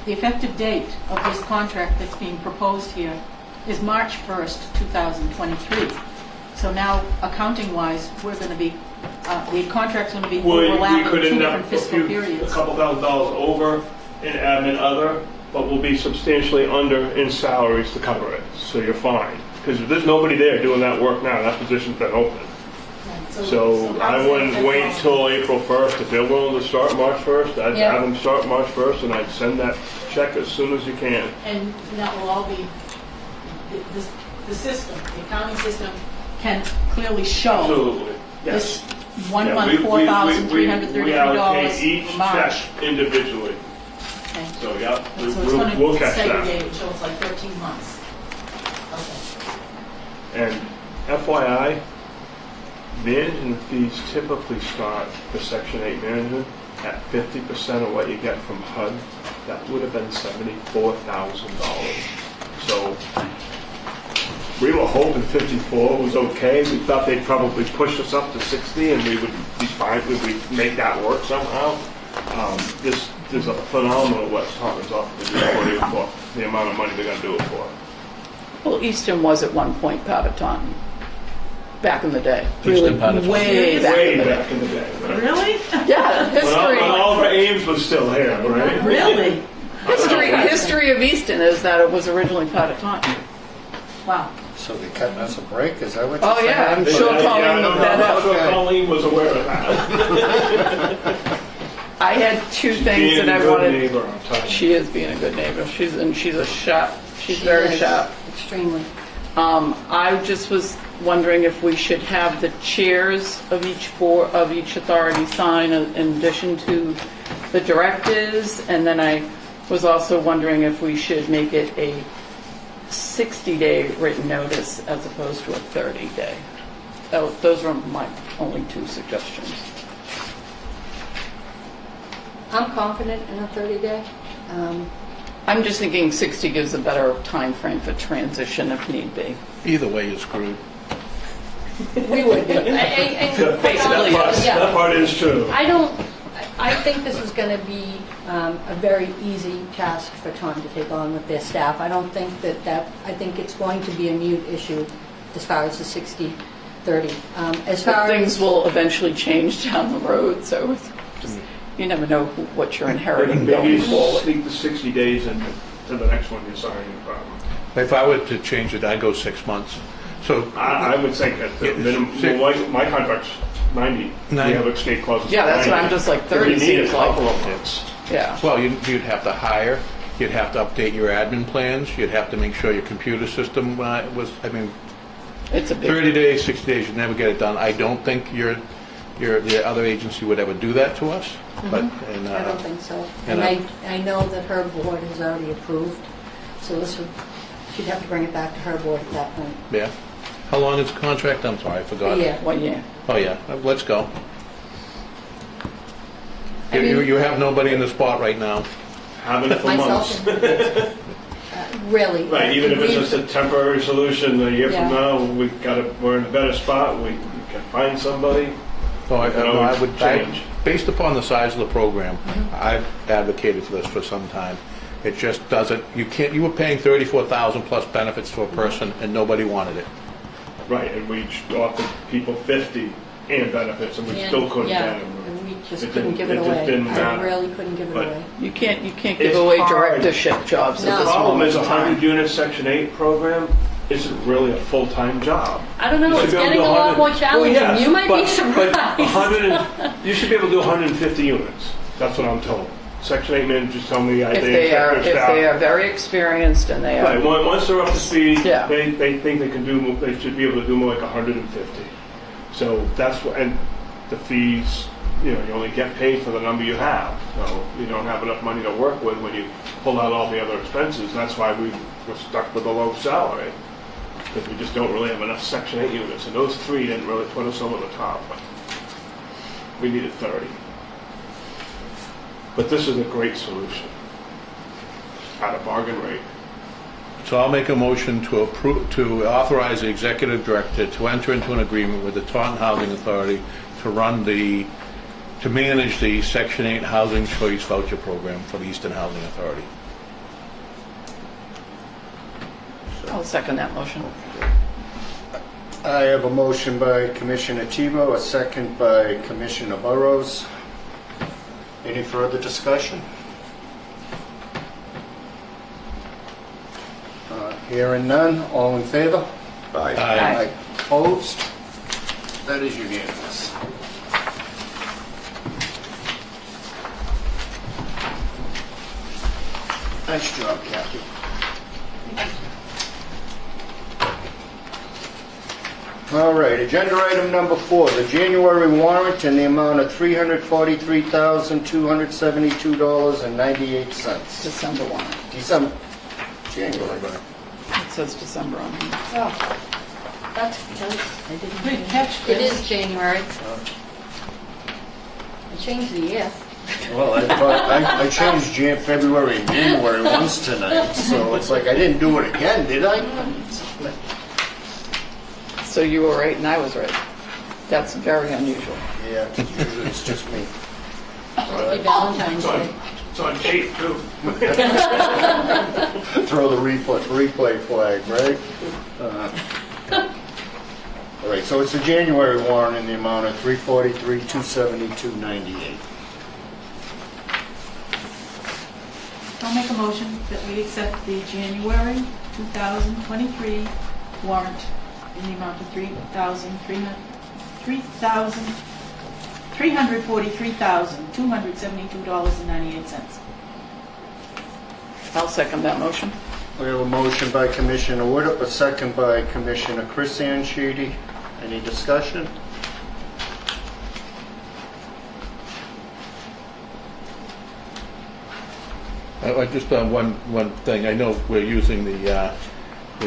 The effective date of this contract that's being proposed here is March 1st, 2023. So now, accounting-wise, we're going to be, the contract's going to be We overlapping could 2 end different up fiscal a periods. couple $1,000s over in admin other, but we'll be substantially under in salaries to cover it, so you're fine. Because there's nobody there doing that work now, that position's been open. Right, So how's I that wouldn't affect wait all- until April 1st. If they're willing to start March 1st, I'd Yeah. have them start March 1st, and I'd send that check as soon as you can. And that will all be, the system, the accounting system can clearly show Absolutely, this yes. 1 Yeah, month, we $4,333 allocate each for March. check individually. Okay. So, yeah, So it's we'll going we'll to catch that. segregate it, so it's like 13 months. Okay. And FYI, management fees typically start for Section 8 management at 50% of what you get from HUD. that would have been $74,000. So we were hoping 54 was okay. We thought they'd probably push us up to 60 and we would be fine, we'd make that work somehow. This is a phenomenal what Taunton's offered to do for you for the amount of money they're gonna do it for. Well, Easton was at one point part of Taunton, back in the day. Easton part of Taunton. Way back Way in the day. back in the day, right? Really? Yeah, When history. Oliver Ames was still here, right? Really? History of Easton is that it was originally part of Taunton. Wow. So they're cutting us a break, is that what you're Oh, saying? yeah, I'm But sure yeah, Colleen I'm looked that not up. sure Colleen was aware of that. I had two things Being that a I good wanted. neighbor, I'm telling you. She is being a good neighbor. She's a sharp. She's She very is, sharp. Extremely. I just was wondering if we should have the chairs of each board, of each authority sign in addition to the directors, and then I was also wondering if we should make it a 60-day written notice as opposed to a 30-day. Those are my only two suggestions. I'm confident in a 30-day. I'm just thinking 60 gives a better time frame for transition if need be. Either way, you're screwed. We would be. And quite honestly, That yeah. part is true. I think this is going to be a very easy task for Taunton to take on with their staff. I don't think I think it's going to be a mute issue as far as the 60-30. As But far things as, will eventually change down the road, so it's just, you never know what you're inheriting Maybe going you forward. sneak the 60 days into the next one you're signing. If I were to change it, I'd go 6 months. So, I would think that the Yeah, minimum, six- well, my contract's 90. We have escape clauses. Yeah, that's for what 90. I'm just like, If 30 you need seems a like- couple of hits. Yeah. well, you'd have to hire, you'd have to update your admin plans, you'd have to make sure your computer system was, I mean, It's a big. 30 days, 60 days, you'd never get it done. I don't think the other agency would ever do that to us, but, and, I don't think so. and And I know that her board has already approved, so she'd have to bring it back to her board at that point. yeah. How long is the contract? I'm sorry, I forgot. Yeah. 1 year. Oh, yeah, let's go. I mean- You have nobody in the spot right now. Having it for months. Myself, really. Right, even if it's just a temporary solution, a year Yeah. from now, we're in a better spot, we can find somebody. So I would, Change. based upon the size of the program, Mm-hmm. I've advocated for this for some time. It just doesn't, you were paying 34,000 plus benefits to a person and nobody wanted it. Right, and we offered people 50 and benefits, and we still couldn't Yeah, get them. and we just It couldn't didn't- give it it just away. didn't I matter. really couldn't give it But- away. You can't give It's away hard. directorship jobs No. at The this problem moment is in a 100 time. unit Section 8 program isn't really a full-time job. I don't know, You should it's be able to getting do a lot 100 more challenging. Well, yes, You might be but surprised. 100 you should be able to do 150 units. That's what I'm told. Section 8 managers tell me If they are very experienced and they Right, are, once they're up to speed, Yeah. they think they should be able to do more like 150. So that's what, and the fees, you only get paid for the number you have. So you don't have enough money to work with when you pull out all the other expenses. That's why we were stuck with a low salary. Because we just don't really have enough Section 8 units. And those 3 didn't really put us over the top. We needed 30. But this is a great solution at a bargain rate. So I'll make a motion to authorize the executive director to enter into an agreement with the Taunton Housing Authority to manage the Section 8 Housing Choice Voucher Program for the Easton Housing Authority. I'll second that motion. I have a motion by Commissioner Tebow, a second by Commissioner Burrows. Any further discussion? Hearing none, all in favor? Aye. Aye. Opposed? That is unanimous. Nice job, Kathy. All right, agenda item number 4, the January warrant in the amount of $343,272.98. December 1. December, January. It says December on here. Oh, that's because I didn't. Good catch, It Chris. is January. I changed the year. Well, I changed February and January once tonight, so it's like I didn't do it again, did I? So you were right and I was right. That's very unusual. Yeah, usually it's just me. Happy Valentine's It's on, Day. it's on tape too. Throw the replay flag, right? All right, so it's the January warrant in the amount of $343,272.98. I'll make a motion that we accept the January 2023 warrant in the amount of $343,272.98. I'll second that motion. We have a motion by Commissioner Woodhull, a second by Commissioner Chris Anchidi. Any discussion? I just one thing. I know we're using the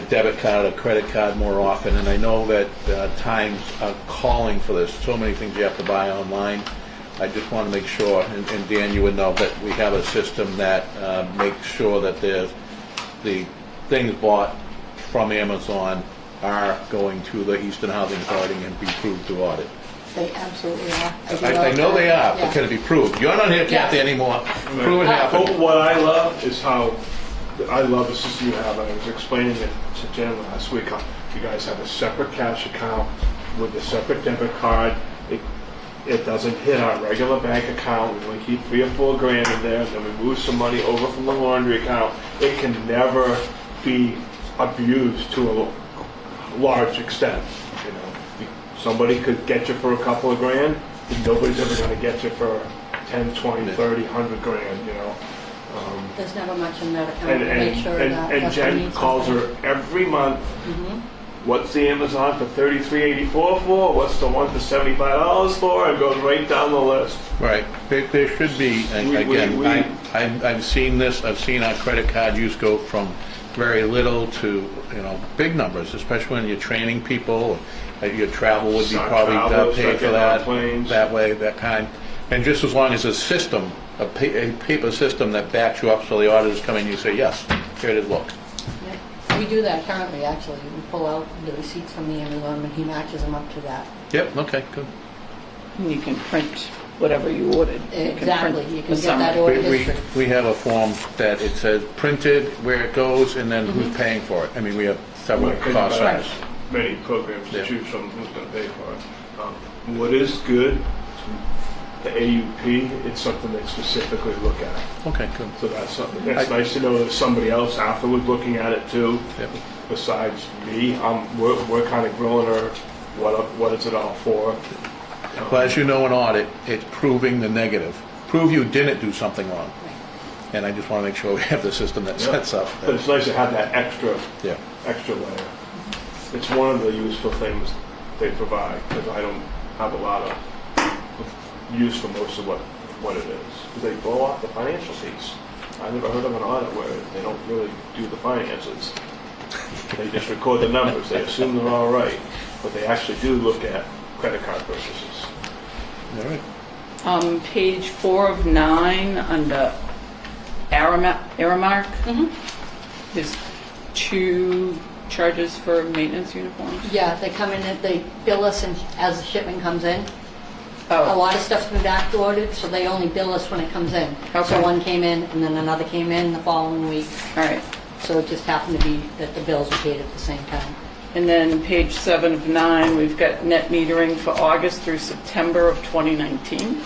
debit card or credit card more often, and I know that times are calling for this. So many things you have to buy online. I just want to make sure, and Dan, you would know, that we have a system that makes sure that there's the things bought from Amazon are going to the Easton Housing Authority and be proved through audit. They absolutely are. do I all know the they time. are, Yeah. but can it be proved? You're not here, Kathy, anymore. Prove it But happened. what I love is how, I love the system you have. I was explaining it to Jen last week. How you guys have a separate cash account with a separate debit card. It doesn't hit our regular bank account. We only keep $3 or $4 grand in there, and then we move some money over from the laundry account. It can never be abused to a large extent. You know, somebody could get you for a couple of grand, and nobody's ever going to get you for 10, 20, 30, 100 grand. You know. There's never much in that account And, to make sure that and that's Jen calls her every month. What's the Amazon for $33.84 for? What's the one for $75 for? It goes right down the list. Right. There should be, and again, I've seen this. I've seen our credit card use go from very little to, big numbers, especially when you're training people. Your travel would be Start probably travel, paid start for getting that, on planes. that way, that kind. And just as long as a system, a paper system that backs you up so the auditors come in, you say, yes, here it is, look. Yeah. We do that currently, actually. We pull out the receipts from the Amazon and he matches them up to that. Yep, okay, good. And you can print whatever you ordered. Exactly. You can the get that summary. order We history. we have a form that it says printed, where it goes, and then who's paying for it. I mean, we have several Because cost you've got centers. many programs to Yeah. choose from who's going to pay for it. What is good, the AUP, it's something they specifically look at. Okay, good. So that's something, that's nice to know that somebody else afterwards looking at it too. Yep. Besides me, we're kind of grilling her, what is it all for? Well, as you know, in audit, it's proving the negative. Prove you didn't do something wrong. And I just want to make sure we have the system that sets up. But it's nice to have that extra Yeah. layer. It's one of the useful things they provide, because I don't have a lot of use for most of what it is. Because they blow off the financial piece. I never heard of an audit where they don't really do the finances. They just record the numbers. They assume they're all right, but they actually do look at credit card purchases. All right. Page 4 of 9 under Aramark. There's 2 charges for maintenance uniforms. Yeah, they come in and they bill us as the shipment comes in. A Oh, lot of stuff's been back ordered, so they only bill us when it comes in. Okay. So one came in and then another came in the following week. all right. So it just happened to be that the bills were paid at the same time. And then page 7 of 9, we've got net metering for August through September of 2019.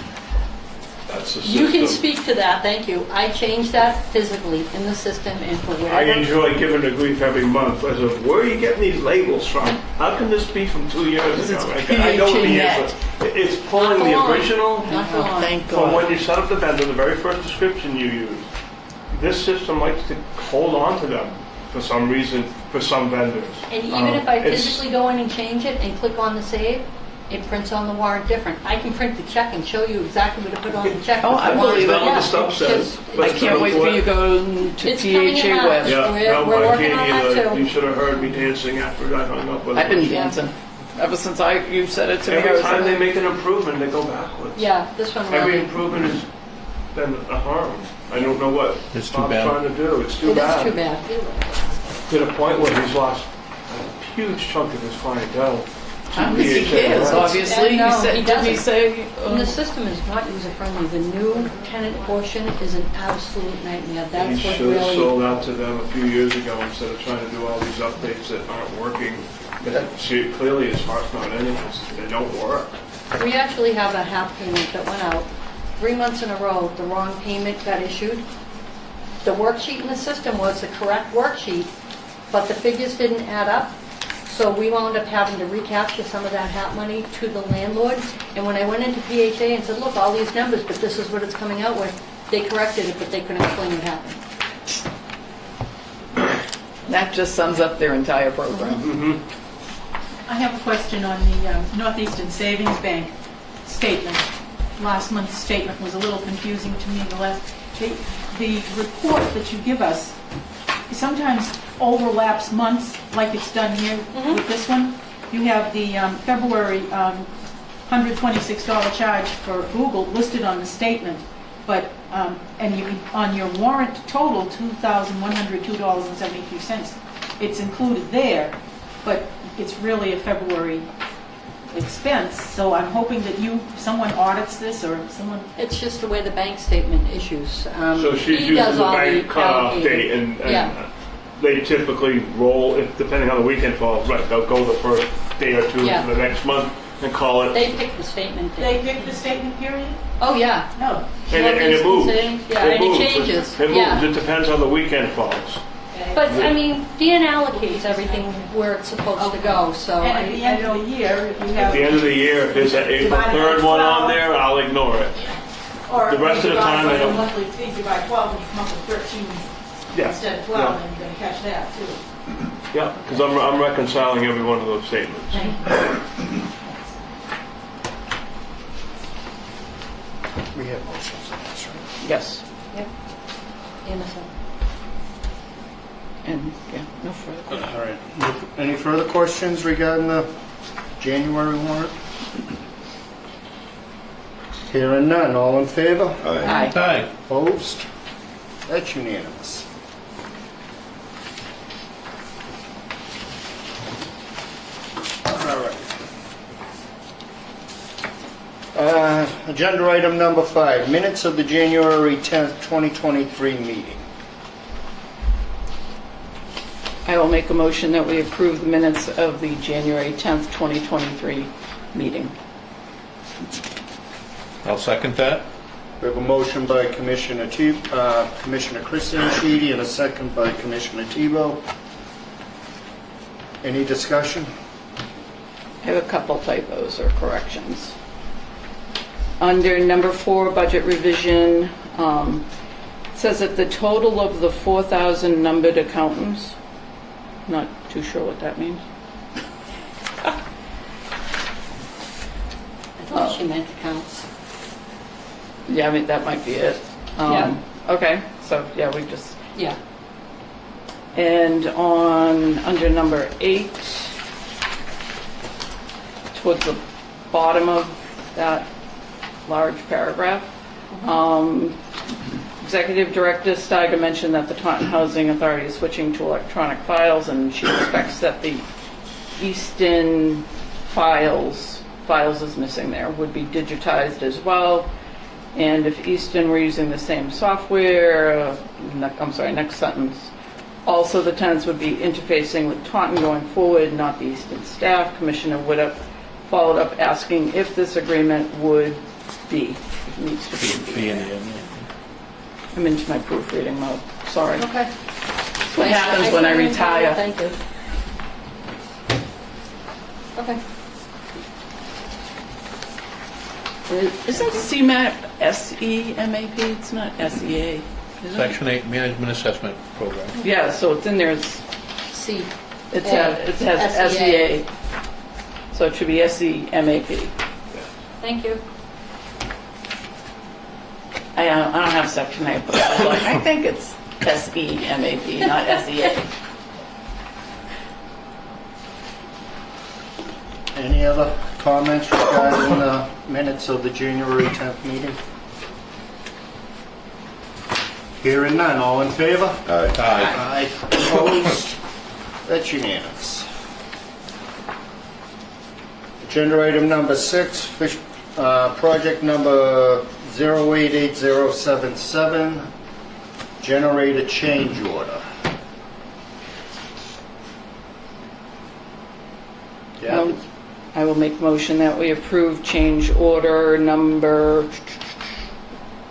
That's the You can system. speak to that, thank you. I changed that physically in the system and for I whatever. enjoy giving the grief every month. I said, where are you getting these labels from? How can this be from 2 years ago? I know what the PHNet. answer. It's pulling the Not for long. original Not for long. Thank from when God. you set up the vendor, the very first description you use. This system likes to hold on to them for some reason, for some vendors. And even if I It's- physically go in and change it and click on the save, it prints on the warrant different. I can print the check and show you exactly what to put on the check. Oh, I Warrant- believe it. That's not what Yeah, the stuff it's says. just- but I it's can't wait for what- you to go to It's coming in PHA March. Web. Yeah, We're no, I working gave on you that too. You should have heard me dancing after I hung up with I've been her. dancing. Ever since you said it to me, I Every was time they like, make an improvement, they go backwards. Yeah, this one Every really, improvement is been a harm. I don't know what It's too Bob's bad. trying to do. It's too It bad. is too bad. To the point where he's lost a huge chunk of his clientele. I don't think he cares, obviously. No, He said, he did he doesn't. say? And the system is not user-friendly. The new tenant portion is an absolute nightmare. He That's what should have really, sold out to them a few years ago instead of trying to do all these updates that aren't working. See, clearly his heart's not in it, they don't work. we actually have a half payment that went out 3 months in a row. The wrong payment got issued. The worksheet in the system was the correct worksheet, but the figures didn't add up. So we wound up having to recapture some of that HAP money to the landlord. And when I went into PHA and said, look, all these numbers, but this is what it's coming out with, they corrected it, but they couldn't explain what happened. That just sums up their entire program. I have a question on the Northeastern Savings Bank statement. Last month's statement was a little confusing to me. The report that you give us sometimes overlaps months, like it's done here with this one. You have the February $126 charge for Google listed on the statement, but on your warrant total, $2,102.73. It's included there, but it's really a February expense. So I'm hoping that someone audits this or someone. It's just the way the bank statement issues. So she's He using does the all bank cutoff allocating. date and Yeah. they typically roll, depending on the weekend falls, right, they'll go the first day or two Yeah. of the next month and call it. They pick the statement They date. pick the statement period? Oh, yeah. No. And it moves. Yeah, and it moves. changes. It Yeah. moves, it depends on the weekend falls. But, I mean, Dan allocates everything where it's supposed to go, so And at the end of the year, if you At have. the end of the year, if there's an April 3rd one on there, I'll ignore it. Or the rest of the time, I I don't- monthly fee, you buy 12 and you come up with 13 Yeah. instead of 12, and you're gonna catch that too. Yeah, because I'm reconciling every one of those statements. We have motions on this, right? Yes. Yep. Innocent. And, yeah, no further questions. All right. Any further questions regarding the January warrant? Hearing none, all in favor? Aye. Aye. Opposed? That's unanimous. All right. Agenda item number 5, minutes of the January 10th, 2023 meeting. I will make a motion that we approve the minutes of the January 10th, 2023 meeting. I'll second that. We have a motion by Commissioner Kristen Sheedy and a second by Commissioner Tebow. Any discussion? I have a couple typos or corrections. Under number 4, budget revision, it says that the total of the 4,000 numbered accountants. Not too sure what that means. I thought she meant accounts. Yeah, I mean, that might be it. Yeah. Okay, so, yeah, we just, Yeah. and under number 8, towards the bottom of that large paragraph, Executive Director Steiger mentioned that the Taunton Housing Authority is switching to electronic files, and she expects that the Easton files is missing there, would be digitized as well. And if Easton were using the same software, next sentence. Also, the tenants would be interfacing with Taunton going forward, not the Easton staff. Commissioner would have followed up asking if this agreement would be, it needs to be. I'm into my proofreading mode, sorry. Okay. That's what happens when I retire. Thank you. Okay. Isn't CMAP SEMAP? It's not SEA, is it? Section 8 Management Assessment Program. Yeah, so it's in there, it C. has SEA. So it should be SEMAP. Thank you. I don't have section 8, but I was like, I think it's SEMAP, not SEA. Any other comments regarding the minutes of the January 10th meeting? Hearing none, all in favor? Aye. Aye. Opposed? That's unanimous. Agenda item number 6, project number 088077, generator change order. Yeah, I will make motion that we approve change order number,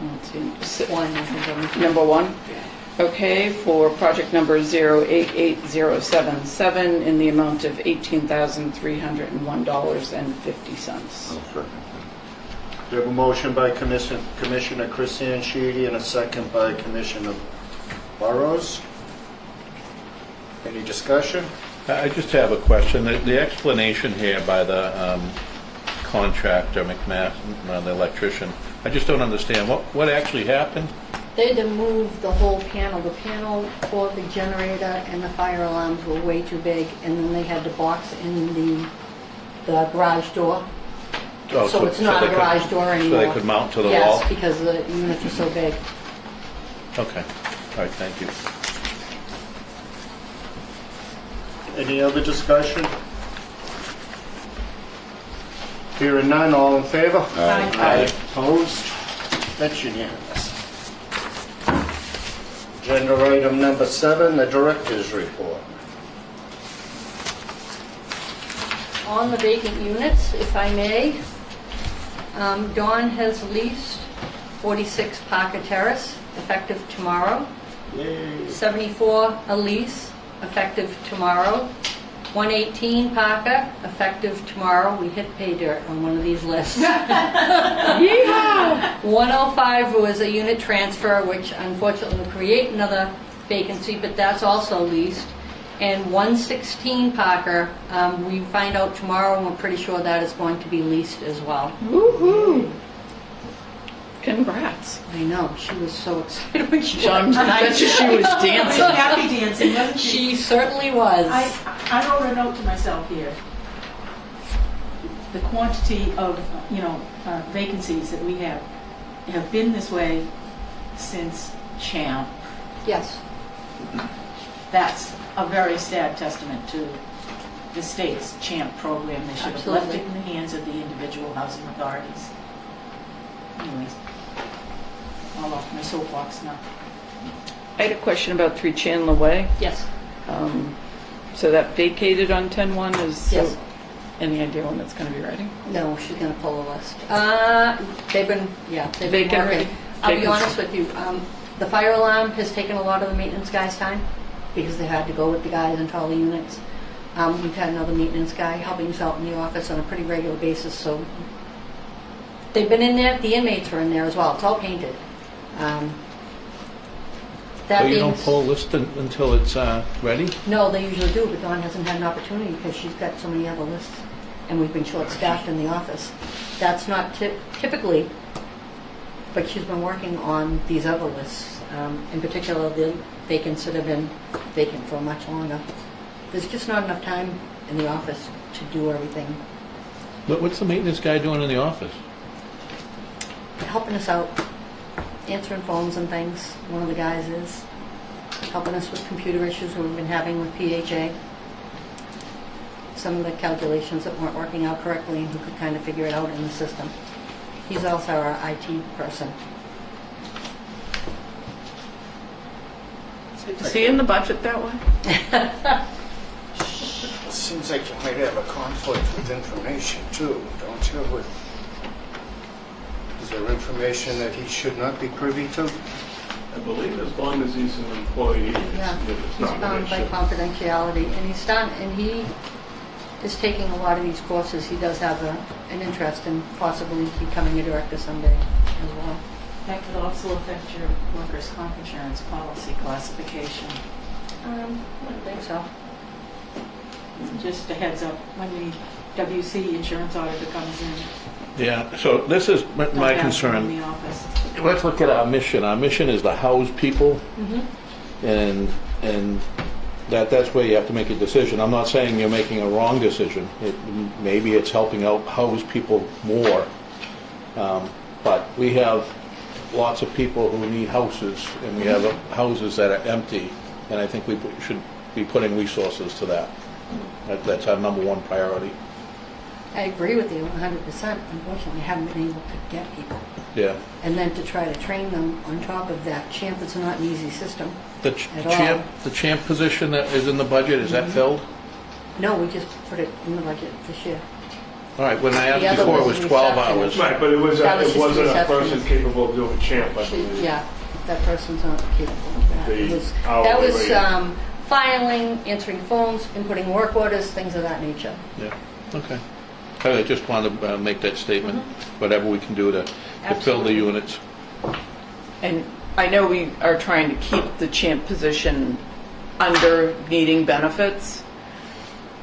let's see, One, I think, number 1. Okay, for project number 088077 in the amount of $18,301.50. I'll second. we have a motion by Commissioner Chris Sheedy and a second by Commissioner Burrows. Any discussion? I just have a question. The explanation here by the contractor, McMaster, the electrician, I just don't understand. What actually happened? They had to move the whole panel. The panel for the generator and the fire alarms were way too big, and then they had to box in the garage door. Oh, So it's not they a could- garage door anymore. So they could mount to the wall? Yes, because the units are so big. Okay. All right, thank you. Any other discussion? Hearing none, all in favor? Aye. Opposed? That's unanimous. Agenda item number 7, the director's report. On the vacant units, if I may, Dawn has leased 46 Parker Terrace, effective tomorrow. Yay. 74 Elise, effective tomorrow. 118 Parker, effective tomorrow. We hit pay dirt on one of these lists. 105 was a unit transfer, which unfortunately will create another vacancy, but that's also leased. And 116 Parker, we find out tomorrow, and we're pretty sure that is going to be leased as well. Woohoo! Congrats. I know, she was so excited when she John, walked I tonight. bet you she was dancing. Happy dancing, wasn't she? She certainly was. I wrote a note to myself here. The quantity of, vacancies that we have been this way since CHAMP. Yes. That's a very sad testament to the state's CHAMP program. They should have left it in the hands of the individual housing authorities. Anyways, all off my soapbox now. I had a question about 3 Chandler Way. Yes. So that vacated on 10/1 is, Yes. so any idea when that's going to be ready? No, she's gonna pull a list. They've been Vacant working. already? I'll be Vacant. honest with you, the fire alarm has taken a lot of the maintenance guys' time because they had to go with the guys into all the units. We've had another maintenance guy helping us out in the office on a pretty regular basis, so they've been in there, the inmates are in there as well, it's all painted. That So you being don't pull a list until it's ready? No, they usually do, but Dawn hasn't had an opportunity because she's got so many other lists, and we've been short-staffed in the office. That's not typically, but she's been working on these other lists, in particular the vacants that have been vacant for much longer. There's just not enough time in the office to do everything. But what's the maintenance guy doing in the office? Helping us out, answering phones and things, one of the guys is. Helping us with computer issues we've been having with PHA. Some of the calculations that weren't working out correctly, and he could kind of figure it out in the system. He's also our IT person. See in the budget that way? Seems like you might have a conflict with information too, don't you? Is there information that he should not be privy to? I believe as long as he's an employee, Yeah, it's he's not an bound by issue. confidentiality, and he is taking a lot of these courses. He does have an interest in possibly becoming a director someday as well. That could also affect your workers' comp insurance policy classification. I don't think so. Just a heads up, when the WC insurance auditor comes in. Yeah, so this is my they'll have concern. them in the office. Let's look at our mission. Our mission is to house people, and that's where you have to make a decision. I'm not saying you're making a wrong decision. Maybe it's helping out house people more. But we have lots of people who need houses, and we have houses that are empty, and I think we should be putting resources to that. That's our number one priority. I agree with you 100%. Unfortunately, I haven't been able to get people. Yeah. And then to try to train them on top of that. Champ is not an easy system. The At champ position that is in the budget, is that filled? No, we just put it in the budget this year. All right, when I The asked other before, it was was 12 reception. hours. Right, but it That was just wasn't a receptionist. person capable of doing champ, I She- believe. Yeah, that person's not capable of that. The It was- hourly That was rate. filing, answering phones, inputting work orders, things of that nature. Yeah, okay. I just wanted to make that statement, whatever we can do to fill the Absolutely. units. And I know we are trying to keep the champ position under needing benefits,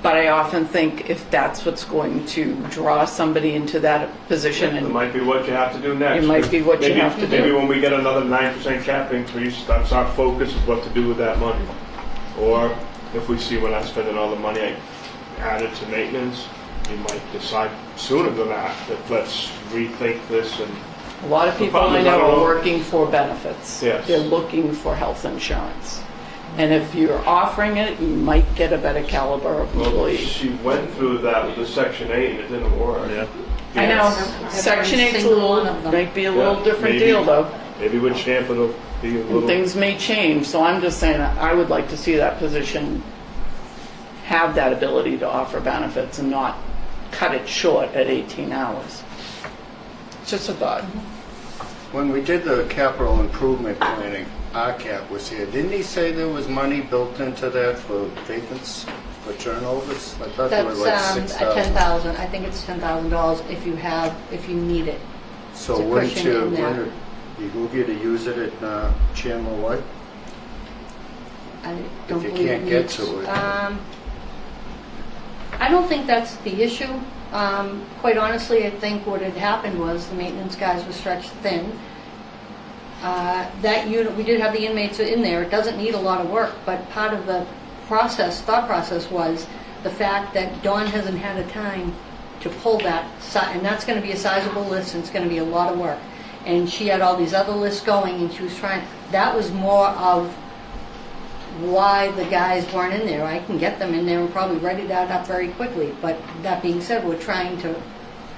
but I often think if that's what's going to draw somebody into that position, It and might be what you have to do next. It might be what you Maybe- have to do. Maybe when we get another 9% cap increase, that's our focus of what to do with that money. Or if we see we're not spending all the money added to maintenance, you might decide sooner than that let's rethink this and a lot of people I know are working for benefits. Yes. They're looking for health insurance. And if you're offering it, you might get a better caliber of well, employee. she went through that with the Section 8 and it didn't work. Yeah. I know, Yes. Section Every 8's single one of them. might be a little Yeah, different maybe. deal though. Maybe with champ it'll be a And little. things may change, so I'm just saying that I would like to see that position have that ability to offer benefits and not cut it short at 18 hours. Just a thought. When we did the capital improvement planning, RCAP was here. Didn't he say there was money built into that for vacants, for turnovers? I thought there was like That's at 6,000. 10,000. I think it's $10,000 if you need it. So It's a wouldn't cushion you, in there. wouldn't you go get to use it at Chandler White? I don't you believe can't it get needs- to it. I don't think that's the issue. Quite honestly, I think what had happened was the maintenance guys were stretched thin. That unit, we did have the inmates in there. It doesn't need a lot of work, but part of the thought process was the fact that Dawn hasn't had a time to pull that, and that's going to be a sizable list, and it's going to be a lot of work. And she had all these other lists going, and she was trying, that was more of why the guys weren't in there. I can get them in there and probably ready that up very quickly, but that being said, we're trying to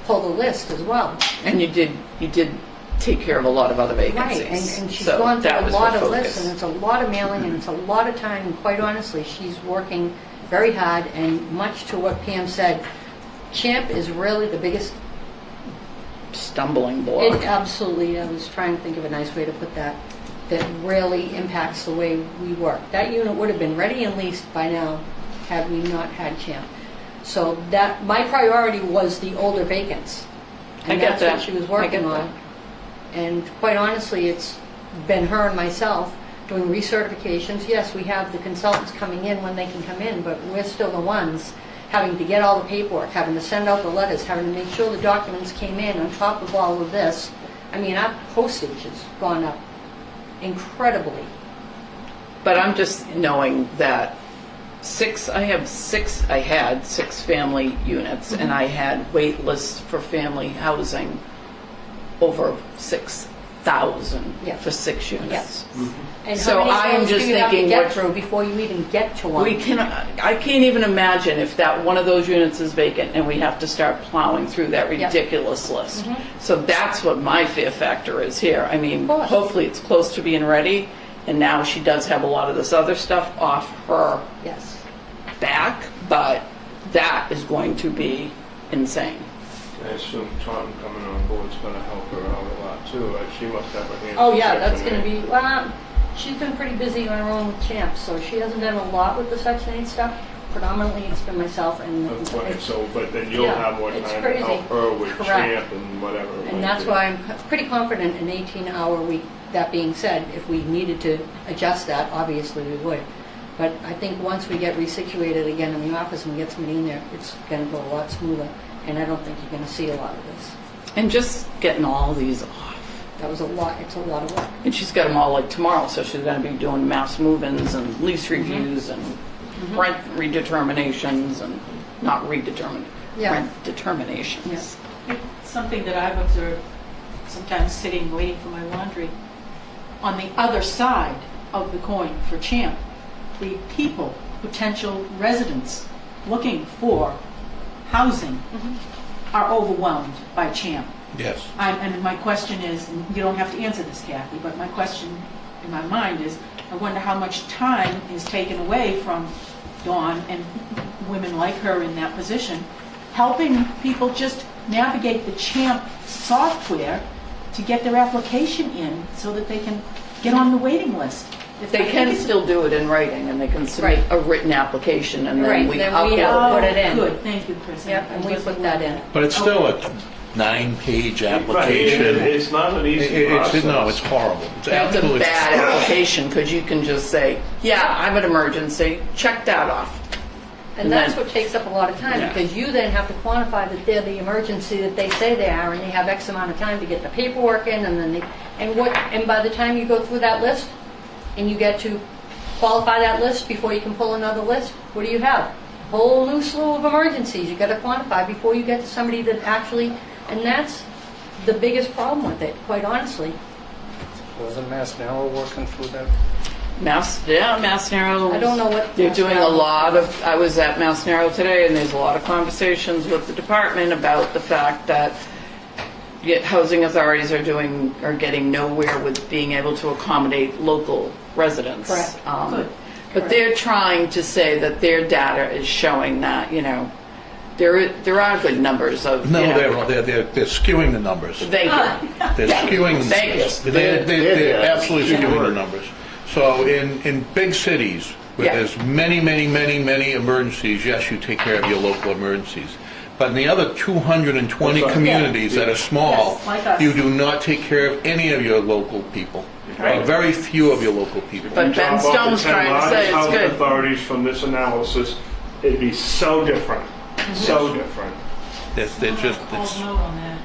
pull the list as well. And you did take care of a lot of other Right, vacancies. and she's So gone through that a was lot her of lists, and focus. it's a lot of mailing, and it's a lot of time, and quite honestly, she's working very hard, and much to what Pam said, Champ is really the biggest, Stumbling it block. absolutely, I was trying to think of a nice way to put that, that really impacts the way we work. That unit would have been ready and leased by now had we not had Champ. So that, my priority was the older vacants. I And get that's that. what she was I working get on. And quite honestly, it's been her and myself doing recertifications. Yes, we have the consultants coming in when they can come in, but we're still the ones having to get all the paperwork, having to send out the letters, having to make sure the documents came in on top of all of this. I mean, our postage has gone up incredibly. But I'm just knowing that I had six family units, and I had wait lists for family housing over 6,000 Yeah. for 6 units. Yes. And So how I many am phones do just you have to thinking get what- through before you even get to one? I can't even imagine if that one of those units is vacant and we have to start plowing through that Yeah. ridiculous list. So that's what my fear factor is here. I mean, Of course. hopefully it's close to being ready, and now she does have a lot of this other stuff off her Yes. back, but that is going to be insane. I assume Taunton coming on board is going to help her out a lot too. She must have her hands. Oh, in yeah, that's Section going to 8. be, well, she's been pretty busy on her own with Champ, so she hasn't done a lot with the Section 8 stuff. Predominantly, it's been myself, and That's right. So, but then you'll Yeah, have more it's time crazy. to help her with Correct. champ and whatever. it and might that's be. why I'm pretty confident an 18-hour week. That being said, if we needed to adjust that, obviously we would. But I think once we get resituated again in the office and we get somebody in there, it's going to go a lot smoother, and I don't think you're going to see a lot of this. And just getting all these off. That was a lot, it's a lot of work. And she's got them all like tomorrow, so she's going to be doing mass move-ins and lease reviews and rent redeterminations and not Yeah. rent determinations. Something that I've observed sometimes sitting, waiting for my laundry. On the other side of the coin for Champ, the people, potential residents looking for housing are overwhelmed by Champ. Yes. And my question is, and you don't have to answer this, Kathy, but my question in my mind is, I wonder how much time is taken away from Dawn and women like her in that position, helping people just navigate the Champ software to get their application in so that they can get on the waiting list. If I They think can it's- still do it in writing, and they can submit Right. a written application, and then Right, we then we upload. put it in. Good, thank you, Chris. Yep, and we put that in. But it's still a 9-page application. It's not an easy process. No, it's horrible. It's It's a absolutely. bad application, because you can just say, yeah, I'm an emergency, check that off. And that's then- what takes up a lot of time, Yeah. because you then have to quantify that they're the emergency that they say they are, and they have X amount of time to get the paperwork in, and then and by the time you go through that list, and you get to qualify that list before you can pull another list, what do you have? A whole new slew of emergencies you got to quantify before you get to somebody that actually, and that's the biggest problem with it, quite honestly. Wasn't Mass Narrow working through that? Mass Narrow. I don't know what. They're doing a lot of, I was at Mass Narrow today, and there's a lot of conversations with the department about the fact that housing authorities are getting nowhere with being able to accommodate local residents. Correct. Good. But they're trying to say that their data is showing that, there are good numbers of, No, they're skewing the numbers. Thank you. They're skewing the Thank you. numbers. They're They're absolutely yeah. skewing the numbers. So in big cities, where Yeah. there's many emergencies, yes, you take care of your local emergencies. But in the other 220 That's right. communities that are small, Yes, like us. you do not take care of any of your local people. Right. Very few of your local people. But You Ben drop off Stone's the 10 trying to say largest it's housing good. authorities from this analysis, it'd be so different, so different. They're just, Called note on that.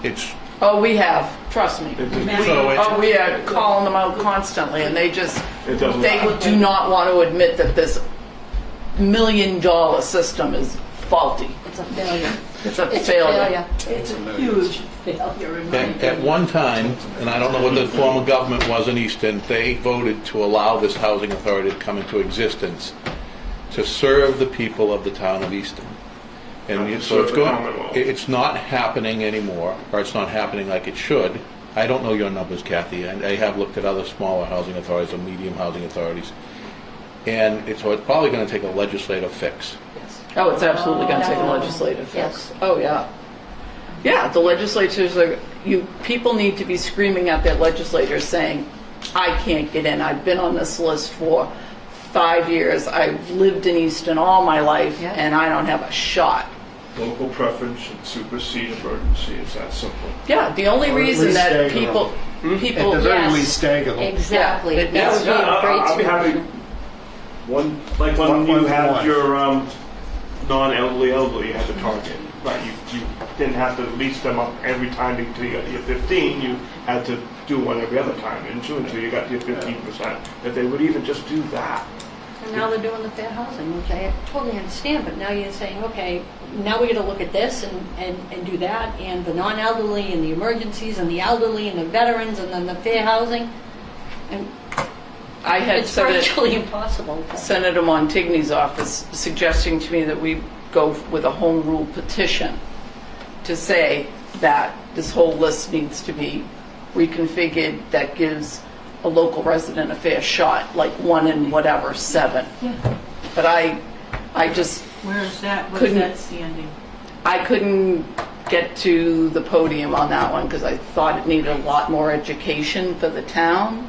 it's, Oh, we have, trust me. so it's, Oh, we are calling them out constantly, and they just, It doesn't. they do not want to admit that this $1 million system is faulty. It's a failure. It's a It's a failure. failure. It's a huge failure in my At opinion. one time, and I don't know what the former government was in Easton, they voted to allow this housing authority to come into existence to serve the people of the town of Easton. Not And to so it's serve the going, Commonwealth. it's not happening anymore, or it's not happening like it should. I don't know your numbers, Kathy. I have looked at other smaller housing authorities or medium housing authorities. And so it's probably going to take a legislative fix. Oh, it's absolutely going to take a Oh, legislative fix. yes. Oh, yeah. Yeah, the legislatures people need to be screaming at their legislators saying, I can't get in. I've been on this list for 5 years. I've lived in Easton all my life, Yeah. and I don't have a shot. Local preference should supersede emergency, it's that simple. Yeah, the only Or at reason least that stagger people, At the very Yes. least, stagger them. Exactly. Yeah, That would be a great I'll be happy. solution. One, like when One you by had one. your non-elderly, you had to target. Right, you didn't have to lease them up every time until you got to your 15. You had to do one every other time until you got to your 15%. If they would even just do that. And now they're doing the fair housing, which I totally understand, but now you're saying, okay, now we gotta look at this and do that, and the non-elderly, and the emergencies, and the elderly, and the veterans, and then the fair housing. And I had it's Senator virtually impossible. Senator Montigny's office suggesting to me that we go with a home rule petition to say that this whole list needs to be reconfigured, that gives a local resident a fair shot, like 1 in whatever, 7. Yeah. But I just, Where is that, where's Couldn't- that standing? I couldn't get to the podium on that one because I thought it needed a lot more education for the town,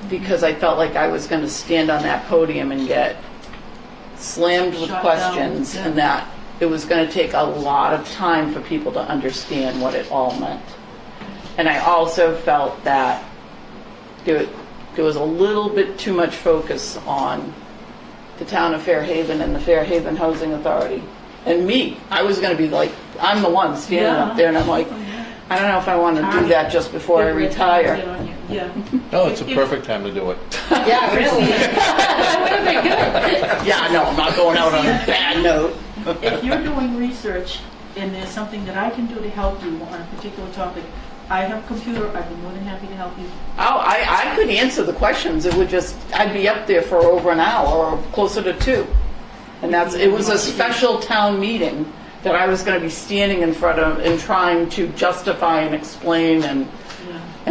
because I felt like I was going to stand on that podium and get slammed with Shut questions, down, yeah. and that it was going to take a lot of time for people to understand what it all meant. And I also felt that there was a little bit too much focus on the town of Fairhaven and the Fairhaven Housing Authority. And me, I was going to be like, I'm the one standing up there, and I'm like, I don't know if I want to do that just before I retire. Yeah. No, it's a perfect time to do it. Yeah, really. That would have been good. Yeah, no, I'm not going out on a bad note. If you're doing research and there's something that I can do to help you on a particular topic, I have a computer, I'd be more than happy to help you. Oh, I could answer the questions. It would just, I'd be up there for over an hour or closer to 2. And it was a special town meeting that I was going to be standing in front of and trying to justify and explain, and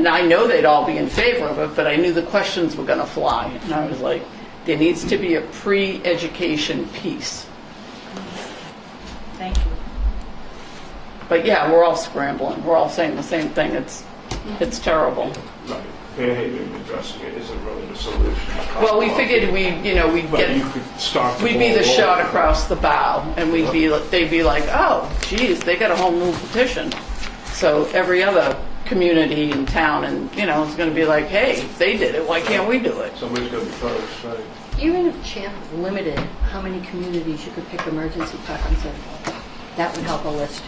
I know they'd all be in favor of it, but I knew the questions were going to fly. And I was like, there needs to be a pre-education piece. Thank you. But yeah, we're all scrambling. We're all saying the same thing. It's terrible. Right. Behaving, addressing it isn't really the solution. Well, we figured we'd But you get, could start the we'd be ball the shot rolling. across the bow, and they'd be like, oh, geez, they got a whole new petition. So every other community in town, and is going to be like, hey, if they did it, why can't we do it? Somebody's gonna be first, right? Even if CHAMP limited how many communities you could pick emergency preference in, that would help a list.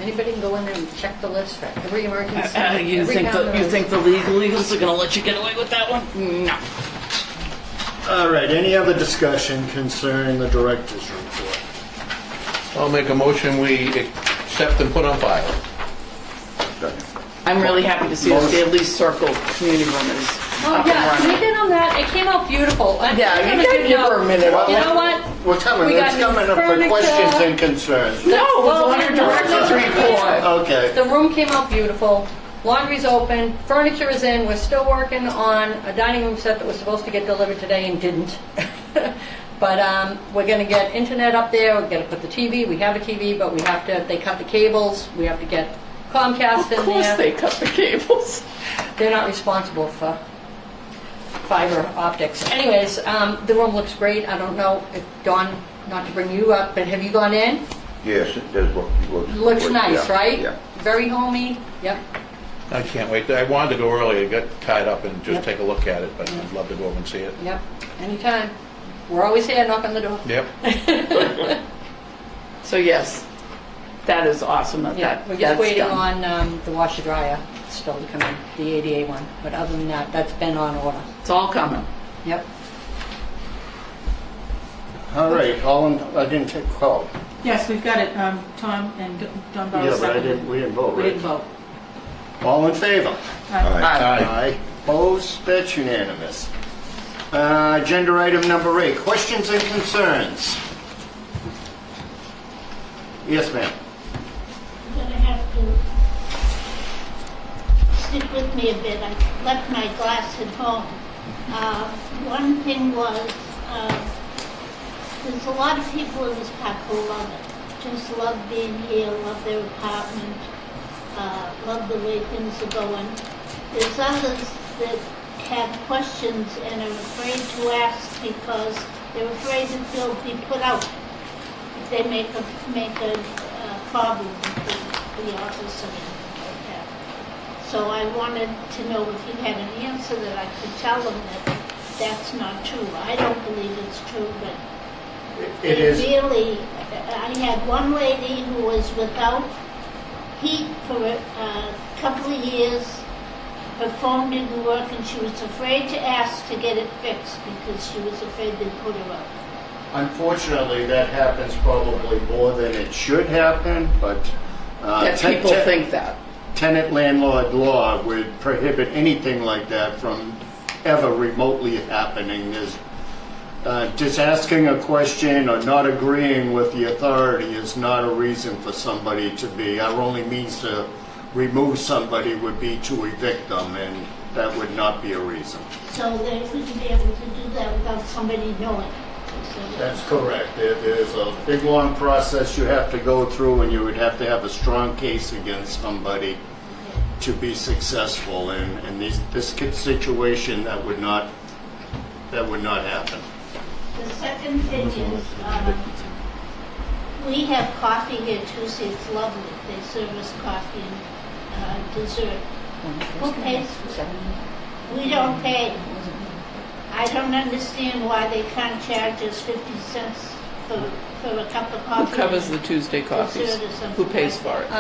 Anybody can go in there and check the list for every emergency. You every think town there you is. think the legals are going to let you get away with that one? No. All right, any other discussion concerning the director's report? I'll make a motion, we accept and put on file. I'm really happy to see us at least Circle Community Room is Oh, up yeah, and can we running. get on that? It came out beautiful. Yeah, I'm you gonna can give her a minute. You know what? We're coming, We it's got coming new up for furniture. questions and concerns. No, it was Well, on your no, director's no. report. Okay. The room came out beautiful. Laundry's open. Furniture is in. We're still working on a dining room set that was supposed to get delivered today and didn't. But we're going to get internet up there. We're going to put the TV. We have a TV, but we have to. They cut the cables. We have to get Comcast Of in course there. they cut the cables. They're not responsible for fiber optics. Anyways, the room looks great. I don't know if Dawn, not to bring you up, but have you gone in? Yes, it does look. Looks nice, yeah, right? Yeah. Very homey. Yep. I can't wait. I wanted to go earlier, got tied up and just Yep. take a look at it, but I'd love to go over and see it. Yep. Anytime. We're always here. Knock on the door. Yep. So yes, that is awesome. Yeah, we're just that's waiting done. on the washer dryer still to come in, the ADA one. But other than that, that's been on order. It's all coming. Yep. All right, I didn't take call. Yes, we've got it, Tom and Don Bauer Yeah, but seconded. we didn't vote, We right? didn't vote. All in favor? Aye. Aye. Opposed? That's unanimous. Agenda item number 8, questions and concerns. Yes, ma'am. You're gonna have to stick with me a bit. I left my glass at home. One thing was, there's a lot of people in this park who love it. Just love being here, love their apartment, love the way things are going. There's others that have questions and are afraid to ask because they're afraid that they'll be put out if they make a problem with the office and like that. So I wanted to know if you had an answer that I could tell them that that's not true. I don't believe it's true, but It is. really, I had one lady who was without heat for a couple of years. Her phone didn't work and she was afraid to ask to get it fixed because she was afraid they'd put her out. Unfortunately, that happens probably more than it should happen, but That people think that. tenant landlord law would prohibit anything like that from ever remotely happening. There's, just asking a question or not agreeing with the authority is not a reason for somebody to be. Our only means to remove somebody would be to evict them, and that would not be a reason. So they wouldn't be able to do that without somebody knowing. So That's correct. There's a big, long process you have to go through, and you would have to have a strong case against somebody to be successful. And in this situation, that would not happen. The second thing is, we have coffee here Tuesday. It's lovely. They serve us coffee and dessert. Who pays for it? We don't pay. I don't understand why they can't charge us 50 cents for a cup of coffee. Who covers the Tuesday coffees? Dessert or something Who pays like for it?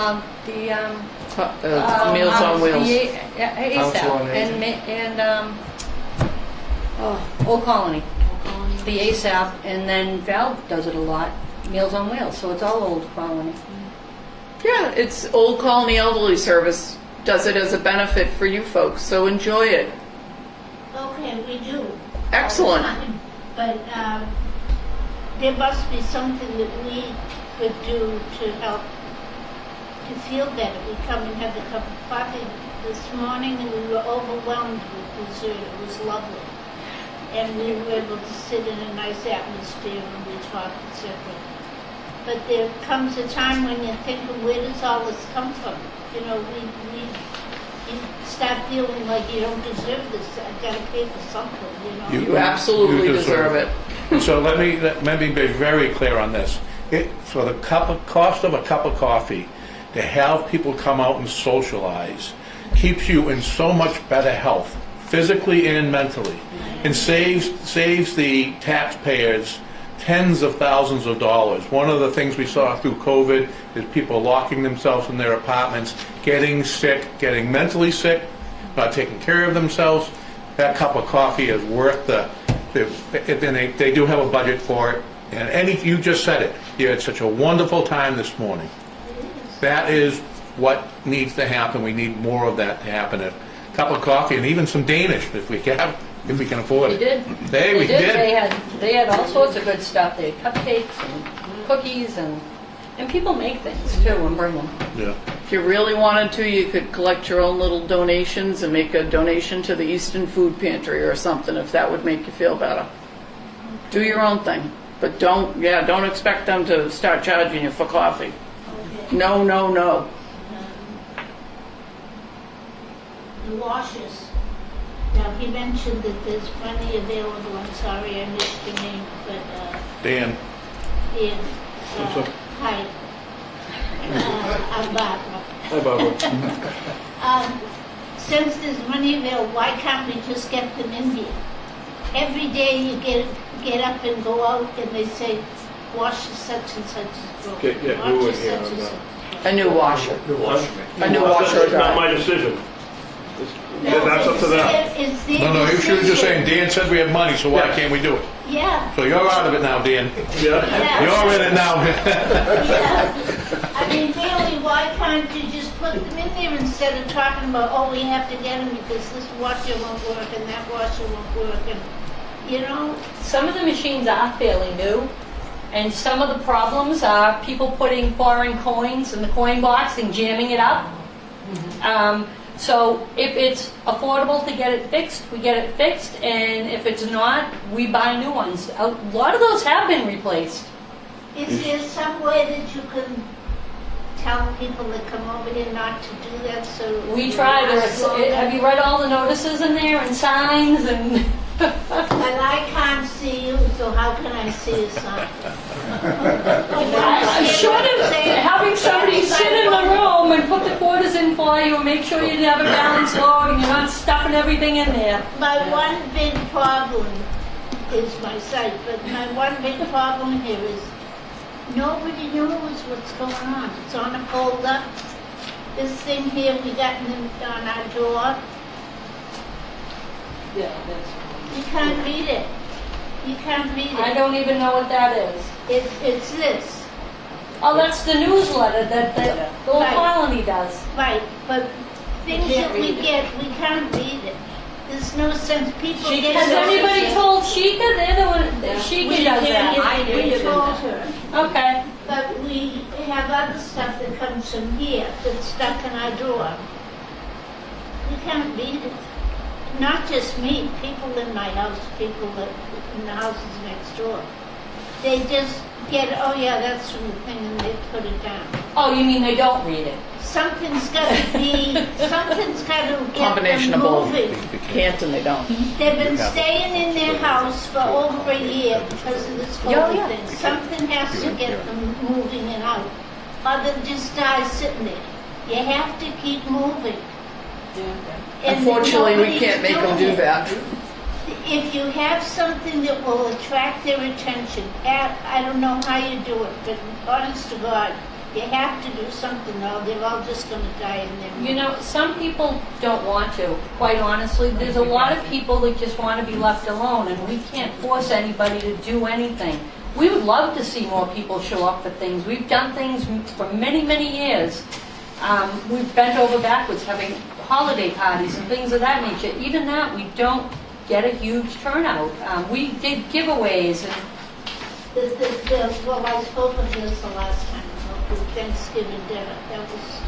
The Meals on Wheels. Council on ASAP and Old Colony. The ASAP, and then Val does it a lot. Meals on Wheels, so it's all Old Colony. Yeah, it's Old Colony Elderly Service does it as a benefit for you folks, so enjoy it. Okay, we do. Excellent. All the time. But there must be something that we could do to help to feel better. We come and have a cup of coffee this morning and we were overwhelmed with dessert. It was lovely. And we were able to sit in a nice atmosphere and we talked, etc. But there comes a time when you're thinking, where does all this come from? You know, you start feeling like you don't deserve this. I've got to pay for something, you know. You absolutely deserve it. So let me be very clear on this. For the cost of a cup of coffee, to have people come out and socialize, keeps you in so much better health, physically and mentally, and saves the taxpayers tens of thousands of dollars. One of the things we saw through COVID is people locking themselves in their apartments, getting sick, getting mentally sick, not taking care of themselves. That cup of coffee is worth and they do have a budget for it. And you just said it. You had such a wonderful time this morning. That is what needs to happen. We need more of that to happen. A cup of coffee and even some Danish if we can afford We it. did. Hey, we did. They had all sorts of good stuff. They had cupcakes and cookies and people make things too and bring them. Yeah. If you really wanted to, you could collect your own little donations and make a donation to the Easton Food Pantry or something, if that would make you feel better. Do your own thing, but don't expect them to start charging you for coffee. No, no, no. The washers. Now, he mentioned that there's plenty available. I'm sorry I missed your name, but Dan. Ian. Hi. I'm Barbara. Hi, Barbara. Since there's money available, why can't we just get them in here? Every day you get up and go out and they say, wash such and such is broken. Okay, yeah, Wash who would such hear and on that? such. A new washer. A new washer or It's not dryer. my decision. That's up to them. It's their No, you should have just decision. saying, Dan says we have money, so why Yeah. can't we do it? Yeah, So you're out of it now, Dan. Yeah. yeah. You're in it now. Yeah. I mean, really, why can't you just put them in there instead of talking about, oh, we have to get them because this washer won't work and that washer won't work and, you know? Some of the machines are fairly new, and some of the problems are people putting foreign coins in the coin box and jamming it up. So if it's affordable to get it fixed, we get it fixed, and if it's not, we buy new ones. A lot of those have been replaced. Is there some way that you can tell people that come over here not to do that so? We try. Last longer? Have you read all the notices in there and signs and? But I can't see you, so how can I see a sign? I'm sure that having somebody sit in the room and put the quarters in for you and make sure you have a balanced load and you're not stuffing everything in there. My one big problem is my sight, but my one big problem here is nobody knows what's going on. It's on a folder. This thing here we got on our door, Yeah, that's. you can't read it. You can't read I it. don't even know what that is. It's this. Oh, that's the newsletter that the Old Right. Colony does. Right, but things that we get, we can't read it. There's no sense. People get. Has anybody told Sheikah? They're the one, Sheikah does that. We told her. Okay. But we have other stuff that comes from here that's stuck in our drawer. We can't read it. Not just me, people in my house, people that in the houses next door. They just get, oh yeah, that's from the thing, and they put it down. Oh, you mean they don't read it? Something's got to be, something's got to get Combination them of both. moving. Can't and they don't. They've been staying in their house for over a year because of this COVID thing. Something has to get them moving and out, or they'll just die sitting there. You have to keep moving. And Unfortunately, we nobody's can't make them doing do it. that. If you have something that will attract their attention, I don't know how you do it, but honest to God, you have to do something, or they're all just going to die in there. You know, some people don't want to, quite honestly. There's a lot of people that just want to be left alone, and we can't force anybody to do anything. We would love to see more people show up for things. We've done things for many, many years. We've bent over backwards having holiday parties and things of that nature. Even that, we don't get a huge turnout. We did giveaways and Well, I spoke of this the last time, the Thanksgiving dinner. That was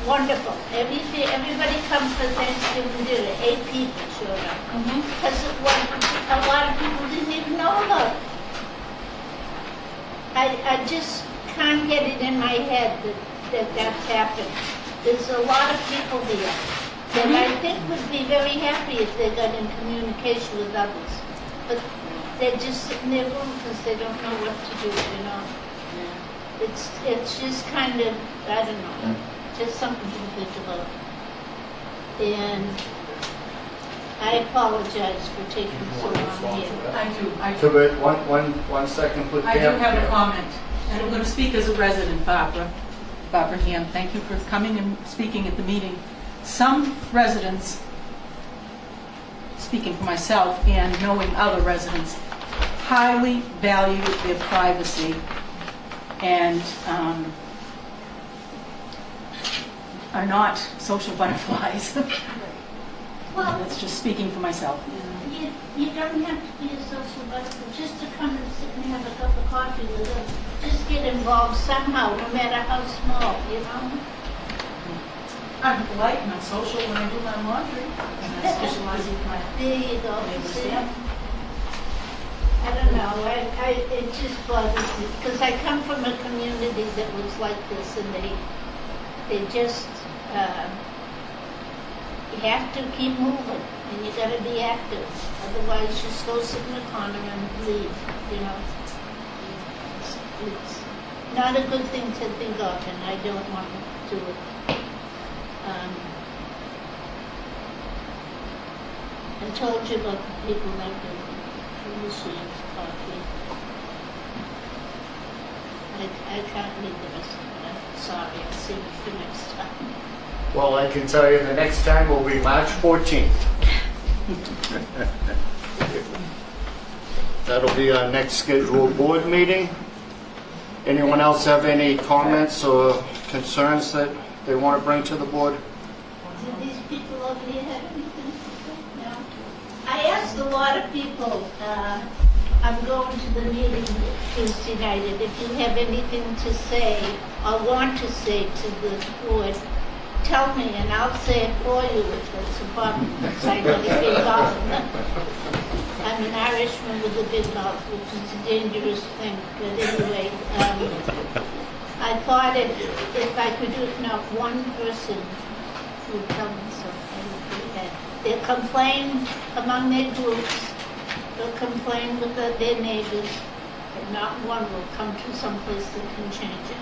wonderful. Everybody comes for Thanksgiving dinner. 8 people showed up. Because a lot of people didn't even know about it. I just can't get it in my head that that's happened. There's a lot of people here that I think would be very happy if they got in communication with others. But they're just sitting in their room because they don't know what to do, you know. It's just kind of, I don't know, just something to think about. And I apologize for taking so long here. I To do. it, one second, please. I do have a comment, and I'm going to speak as a resident, Barbara Ham. Thank you for coming and speaking at the meeting. Some residents, speaking for myself and knowing other residents, highly value their privacy and are not social butterflies. Well, That's just speaking for myself. you don't have to be a social butterfly just to come and sit and have a cup of coffee with us. Just get involved somehow, no matter how small, you know? I'm polite and I'm social when I do my laundry, and I socialize with my There you go. neighbors. See? Yeah. I don't know, it just bothers me, because I come from a community that was like this, and they just, you have to keep moving, and you gotta be active, otherwise just go sit in the corner and leave, you know? It's not a good thing to think of, and I don't want to do it. I told you about the people that did the machine coffee. I can't read the rest of it. I'm sorry, I'll see you for next time. Well, I can tell you the next time will be March 14th. That'll be our next scheduled board meeting. Anyone else have any comments or concerns that they want to bring to the board? Did these people over here have anything to say? No? I asked a lot of people, I'm going to the meeting Tuesday night, and if you have anything to say or want to say to the board, tell me and I'll say it for you if it's a problem, because I got a big mouth. I'm an Irishman with a big mouth, which is a dangerous thing, but anyway, I thought if I could do it now, one person would tell me something. They'll complain among their groups, they'll complain with their neighbors, but not one will come to some place that can change it.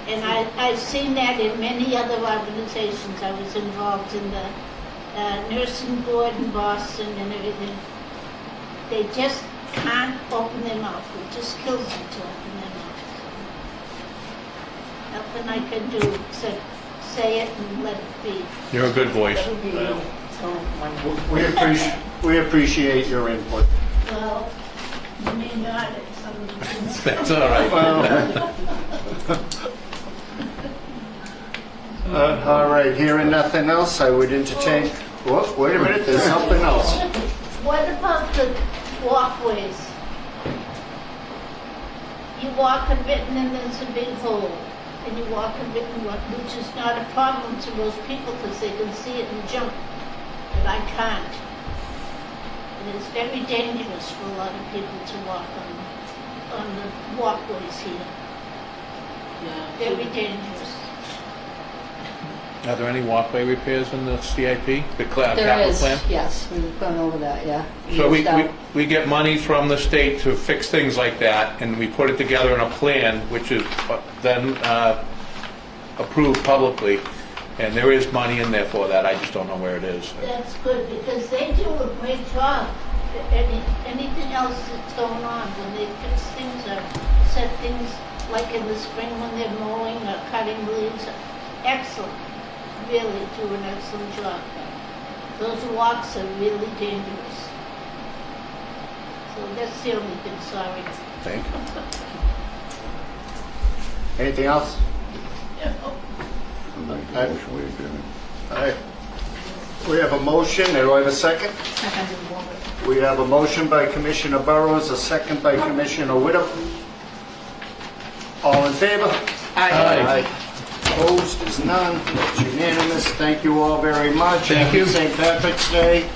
And I've seen that in many other organizations. I was involved in the nursing board in Boston and everything. They just can't open their mouth. It just kills them to open their mouth. Nothing I can do except say it and let it be. You're a good voice. We appreciate your input. Well, you may not if somebody can say. That's all right. All right, hearing nothing else, I would entertain, whoop, wait a minute, there's something else. What about the walkways? You walk a bit and then there's a big hole. And you walk a bit and walk, which is not a problem to most people because they can see it and jump. But I can't. And it's very dangerous for a lot of people to walk on the walkways here. Very dangerous. Are there any walkway repairs in the CIP, the there capital is, plan? yes, we've gone over that, yeah. So Years down. we get money from the state to fix things like that, and we put it together in a plan, which is then approved publicly, and there is money in there for that, I just don't know where it is. That's good because they do a great job. Anything else that's going on, when they fix things or set things like in the spring when they're mowing or cutting leaves, excellent. Really do an excellent job. Those walks are really dangerous. So that's the only thing, sorry. Thank you. Anything else? I'll make a motion, we adjourn. All right. We have a motion, do I have a second? We have a motion by Commissioner Burrows, a second by Commissioner Whittle. All in favor? Aye. Opposed is none, it's unanimous. Thank you all very much. Thank you. Happy St. Patrick's Day.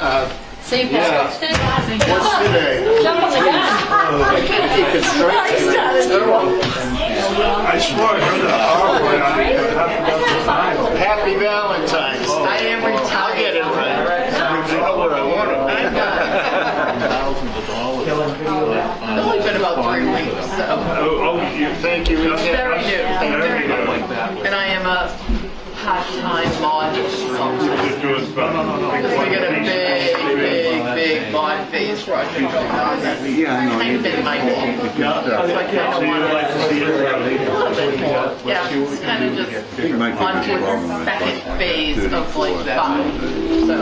St. Patrick's Day? What's today? Jump on the gun. I can't keep it straight tonight. It's terrible. I swore I heard that. Happy Valentine's Day. I am retired. I'll get it right. You know what I want. Thousands of dollars. It's only been about 3 weeks, so. Thank you. Very new. Very good. And I am a part-time mod consultant. Because we got a big mod phase project going on. That's Yeah, I know. kind of been my goal. So I kind of want to, yeah, it's kind of just It might take on us to longer the than second that. phase of like 5. So.